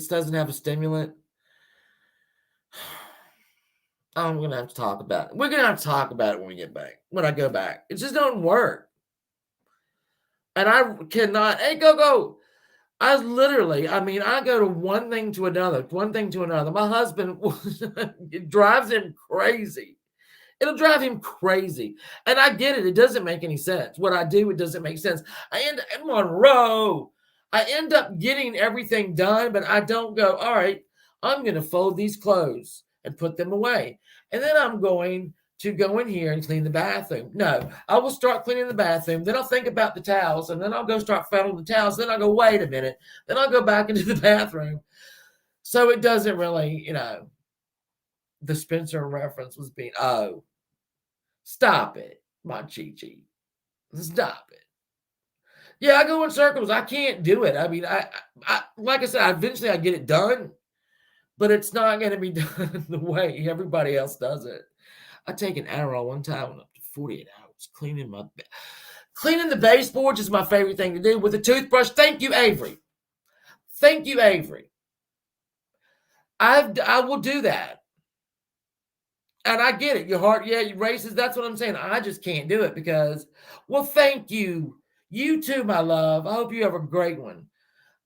doesn't have a stimulant. I'm going to have to talk about it. We're going to have to talk about it when I go back. It just don't work. And I cannot, go. I go to one thing to another. My husband, it drives him crazy. It'll drive him crazy. And I get it. It doesn't make any sense. What I do, it doesn't make sense. I end up getting everything done, but I don't go, all right, I'm going to fold these clothes and put them away. And then I'm going to go in here and clean the bathroom. No, I will start cleaning the bathroom. Then I'll think about the towels, and then I'll go start folding the towels. Then I'll go, wait a minute. Then I'll go back into the bathroom. So it doesn't really, the Spencer reference was being, stop it, my Chi-Chi. Stop it. Yeah, I go in circles. I can't do it. I mean, I like I said, eventually I get it done, but it's not going to be done the way everybody else does it. I take an Adderall one time up to 48 hours cleaning the baseboards is my favorite thing to do with a toothbrush. Thank you, Avery. I will do that. And I get it. Your heart, you races. That's what I'm saying. I just can't do it because, well, thank you. You too, my love. I hope you have a great one.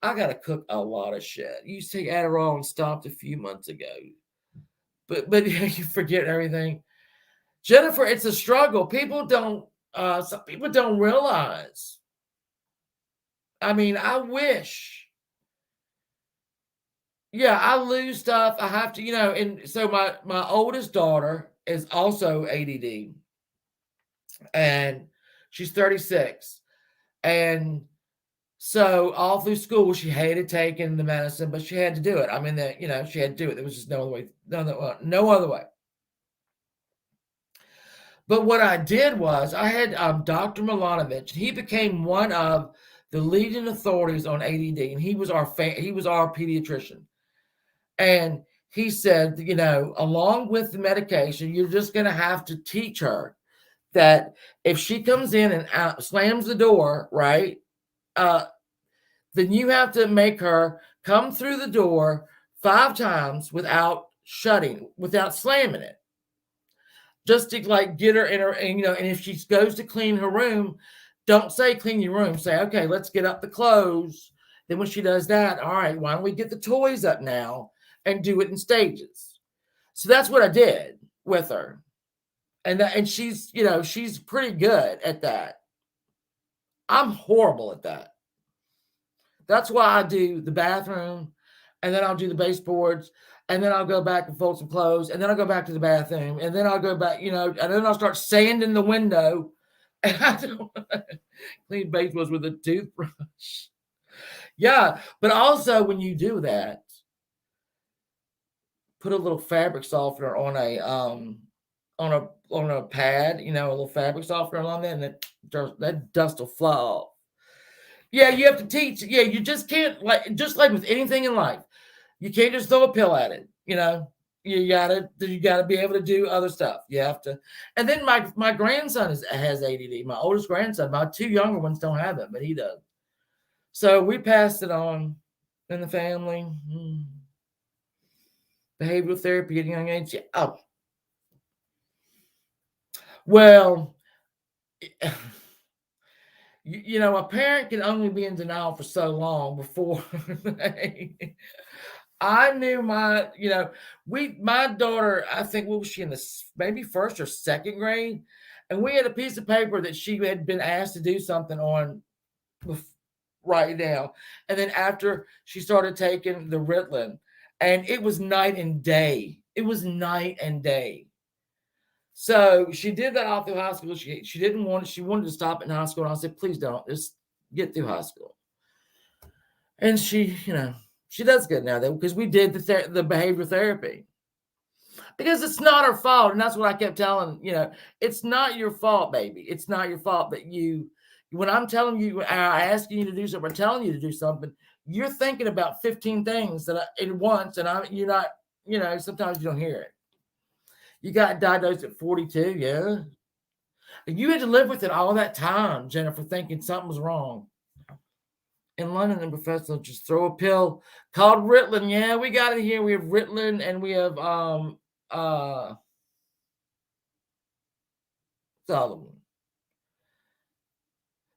I got to cook a lot of shit. You used to take Adderall and stopped a few months ago. but you forget everything. Jennifer, it's a struggle. Some people don't realize. I mean, I wish. Yeah, I lose stuff. I have to, and so my oldest daughter is also ADD, and she's 36. And so all through school, she hated taking the medicine, but she had to do it. I mean, she had to do it. There was just no other way. No other way. But what I did was I had Dr. Milanovic. He became one of the leading authorities on ADD, and he was our pediatrician. And he said, along with the medication, you're just going to have to teach her that if she comes in and slams the door, right, then you have to make her come through the door 5 times without slamming it. Just to get her in her, and if she goes to clean her room, don't say clean your room. Say, okay, let's get up the clothes. Then when she does that, all right, why don't we get the toys up now and do it in stages? So that's what I did with her. And she's, she's pretty good at that. I'm horrible at that. That's why I do the bathroom, and then I'll do the baseboards, and then I'll go back and fold some clothes, and then I'll go back to the bathroom, and then I'll go back, and then I'll start sanding the window. And I don't clean baseboards with a toothbrush. Yeah, but also when you do that, put a little fabric softener on a pad, a little fabric softener on there, and that dust will fly off. Yeah, you have to teach. Yeah, you just can't, just like with anything in life, you can't just throw a pill at it. You gotta be able to do other stuff. You have to. And then my grandson has ADD. My oldest grandson. My 2 younger ones don't have it, but he does. So we passed it on in the family. Behavioral therapy at a young age. Oh, well. A parent can only be in denial for so long before I knew my daughter, I think, what was she in maybe 1st or 2nd grade? And we had a piece of paper that she had been asked to do something on, write down. And then after she started taking the Ritalin, and it was night and day. It was night and day. So she did that all through high school. She didn't want it. She wanted to stop in high school. And I said, please don't. Just get through high school. And she does good now, though, because we did the behavior therapy. Because it's not her fault. And that's what I kept telling, it's not your fault, baby. It's not your fault. But when I'm telling you, asking you to do something, or telling you to do something, you're thinking about 15 things at once. And you're not, sometimes you don't hear it. You got diagnosed at 42, yeah. You had to live with it all that time, Jennifer, thinking something was wrong. In London, the professor just throw a pill called Ritalin. Yeah, we got it here. We have Ritalin, and we have the other one.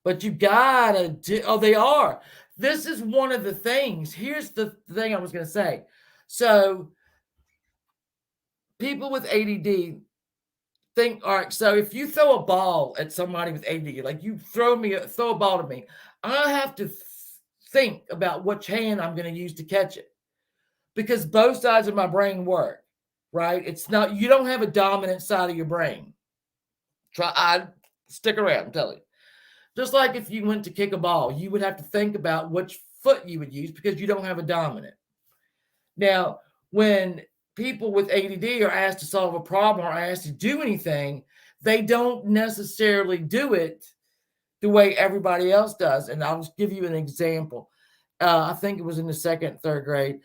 But you gotta do. Oh, they are. This is one of the things. Here's the thing I was going to say. So people with ADD think, all right, so if you throw a ball at somebody with ADD, like you throw a ball to me, I have to think about which hand I'm going to use to catch it, because both sides of my brain work, right? It's not, you don't have a dominant side of your brain. Stick around, I'm telling you. Just like if you went to kick a ball, you would have to think about which foot you would use because you don't have a dominant. Now, when people with ADD are asked to solve a problem or asked to do anything, they don't necessarily do it the way everybody else does. And I'll just give you an example. I think it was in the 2nd, 3rd grade.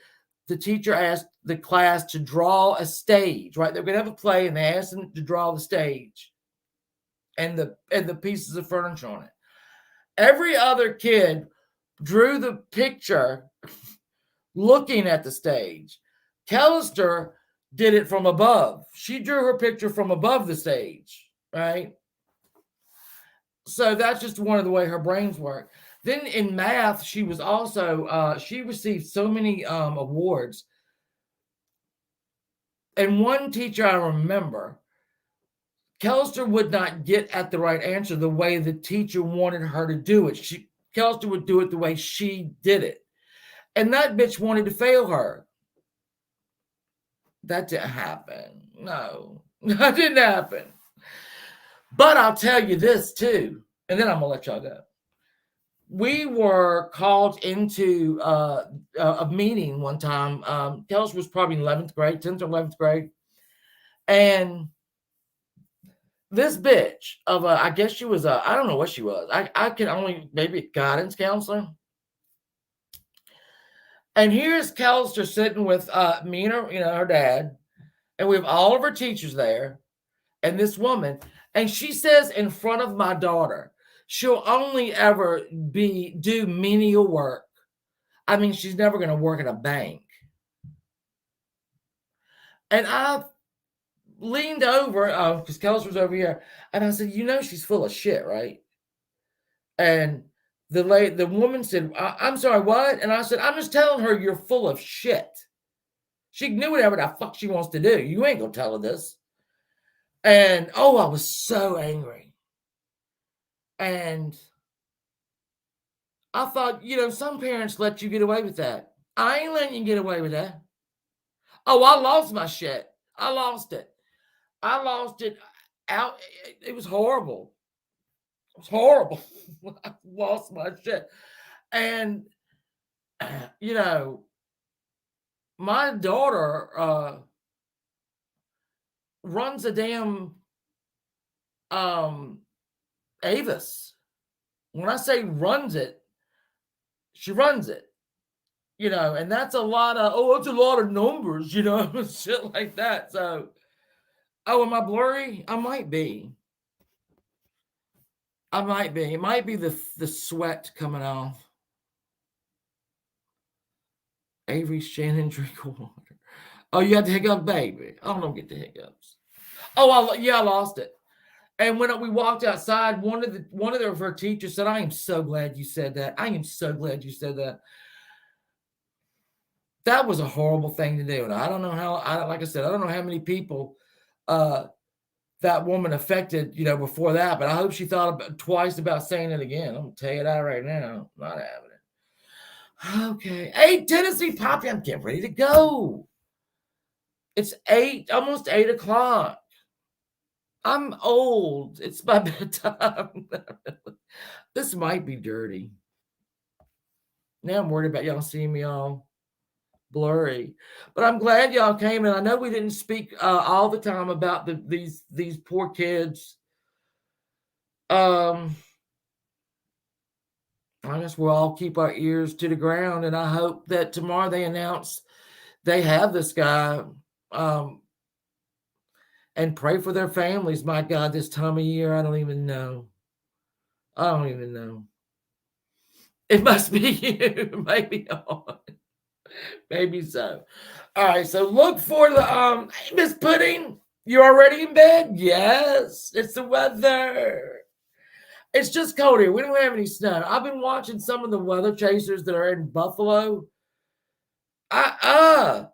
The teacher asked the class to draw a stage, right? They're going to have a play, and they asked them to draw the stage and the pieces of furniture on it. Every other kid drew the picture looking at the stage. Kellister did it from above. She drew her picture from above the stage, right? So that's just one of the way her brains work. Then in math, she was also, she received so many awards And one teacher I remember, Kelster would not get at the right answer the way the teacher wanted her to do it. Kelster would do it the way she did it. And that bitch wanted to fail her. That didn't happen. No, that didn't happen. But I'll tell you this too, and then I'm going to let y'all go. We were called into a meeting one time. Kelster was probably in 11th grade, 10th or 11th grade. And this bitch of I guess she was I don't know what she was. I can only maybe a guidance counselor. And here's Kelster sitting with me and her dad, and we have all of her teachers there, and this woman, and she says in front of my daughter, she'll only ever do menial work. I mean, she's never going to work at a bank. And I leaned over, because Kelster was over here, and I said, she's full of shit, right? And the woman said, I'm sorry, what? And I said, I'm just telling her you're full of shit. She can do whatever the fuck she wants to do. You ain't going to tell her this. And, I was so angry. And I thought, some parents let you get away with that. I ain't letting you get away with that. I lost my shit. I lost it. I lost it out. It was horrible. It was horrible. I lost my shit. And, my daughter runs a damn Avis. When I say runs it, she runs it. And that's a lot of, it's a lot of numbers, shit like that. So, am I blurry? I might be. It might be the sweat coming off. Avery, Shannon, drink water. Oh, you had the hiccup, baby. I don't get the hiccups. I lost it. And when we walked outside, one of her teachers said, I am so glad you said that. I am so glad you said that. That was a horrible thing to do. And I don't know like I said, I don't know how many people that woman affected, before that, but I hope she thought twice about saying it again. I'm going to tell you that right now. I'm not having it. Okay. Hey, Tennessee Poppy, I'm getting ready to go. It's almost 8 o'clock. I'm old. It's my bedtime. This might be dirty. Now I'm worried about y'all seeing me all blurry, but I'm glad y'all came. And I know we didn't speak all the time about these poor kids. I guess we'll all keep our ears to the ground, and I hope that tomorrow they announce they have this guy, and pray for their families. My God, this time of year, I don't even know. It must be you. Maybe not. Maybe so. All right, so look for the hey, Miss Pudding, you already in bed? Yes, it's the weather. It's just cold here. We don't have any snow. I've been watching some of the weather chasers that are in Buffalo. 5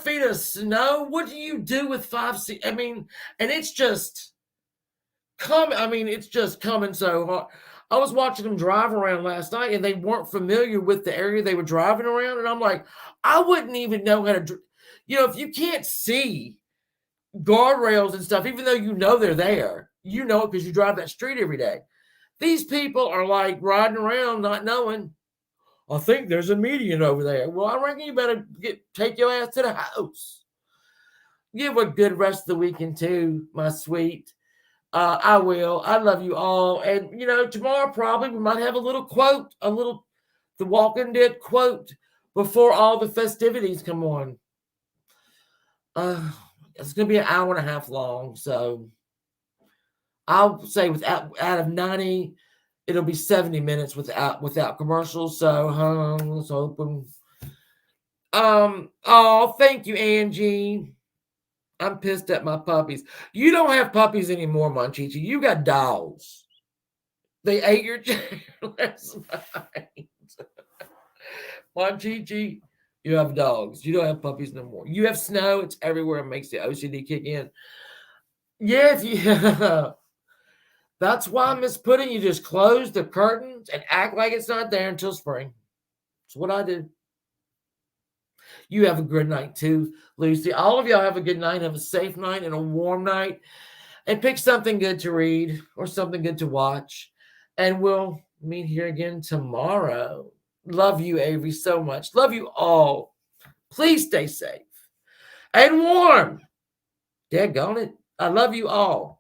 feet of snow. What do you do with 5 feet? I mean, and it's just coming. It's just coming so hard. I was watching them drive around last night, and they weren't familiar with the area they were driving around. And I'm like, I wouldn't even know how to, if you can't see guardrails and stuff, even though they're there, it because you drive that street every day. These people are like riding around not knowing. I think there's a median over there. Well, I reckon you better take your ass to the house. You have a good rest of the weekend too, my sweet. I will. I love you all. And, tomorrow probably we might have a little quote, The Walking Dead quote before all the festivities come on. It's going to be an hour and a half long. So I'll say out of 90, it'll be 70 minutes without commercials. So let's open. Thank you, Angie. I'm pissed at my puppies. You don't have puppies anymore, Monchichi. You got dogs. They ate your chair last night. Monchichi, You have dogs. You don't have puppies no more. You have snow. It's everywhere. It makes the OCD kick in. Yeah, that's why, Miss Pudding, you just close the curtains and act like it's not there until spring. That's what I do. You have a good night too, Lucy. All of y'all have a good night. Have a safe night and a warm night. And pick something good to read or something good to watch. And we'll meet here again tomorrow. Love you, Avery, so much. Love you all. Please stay safe and warm. Daggone it. I love you all.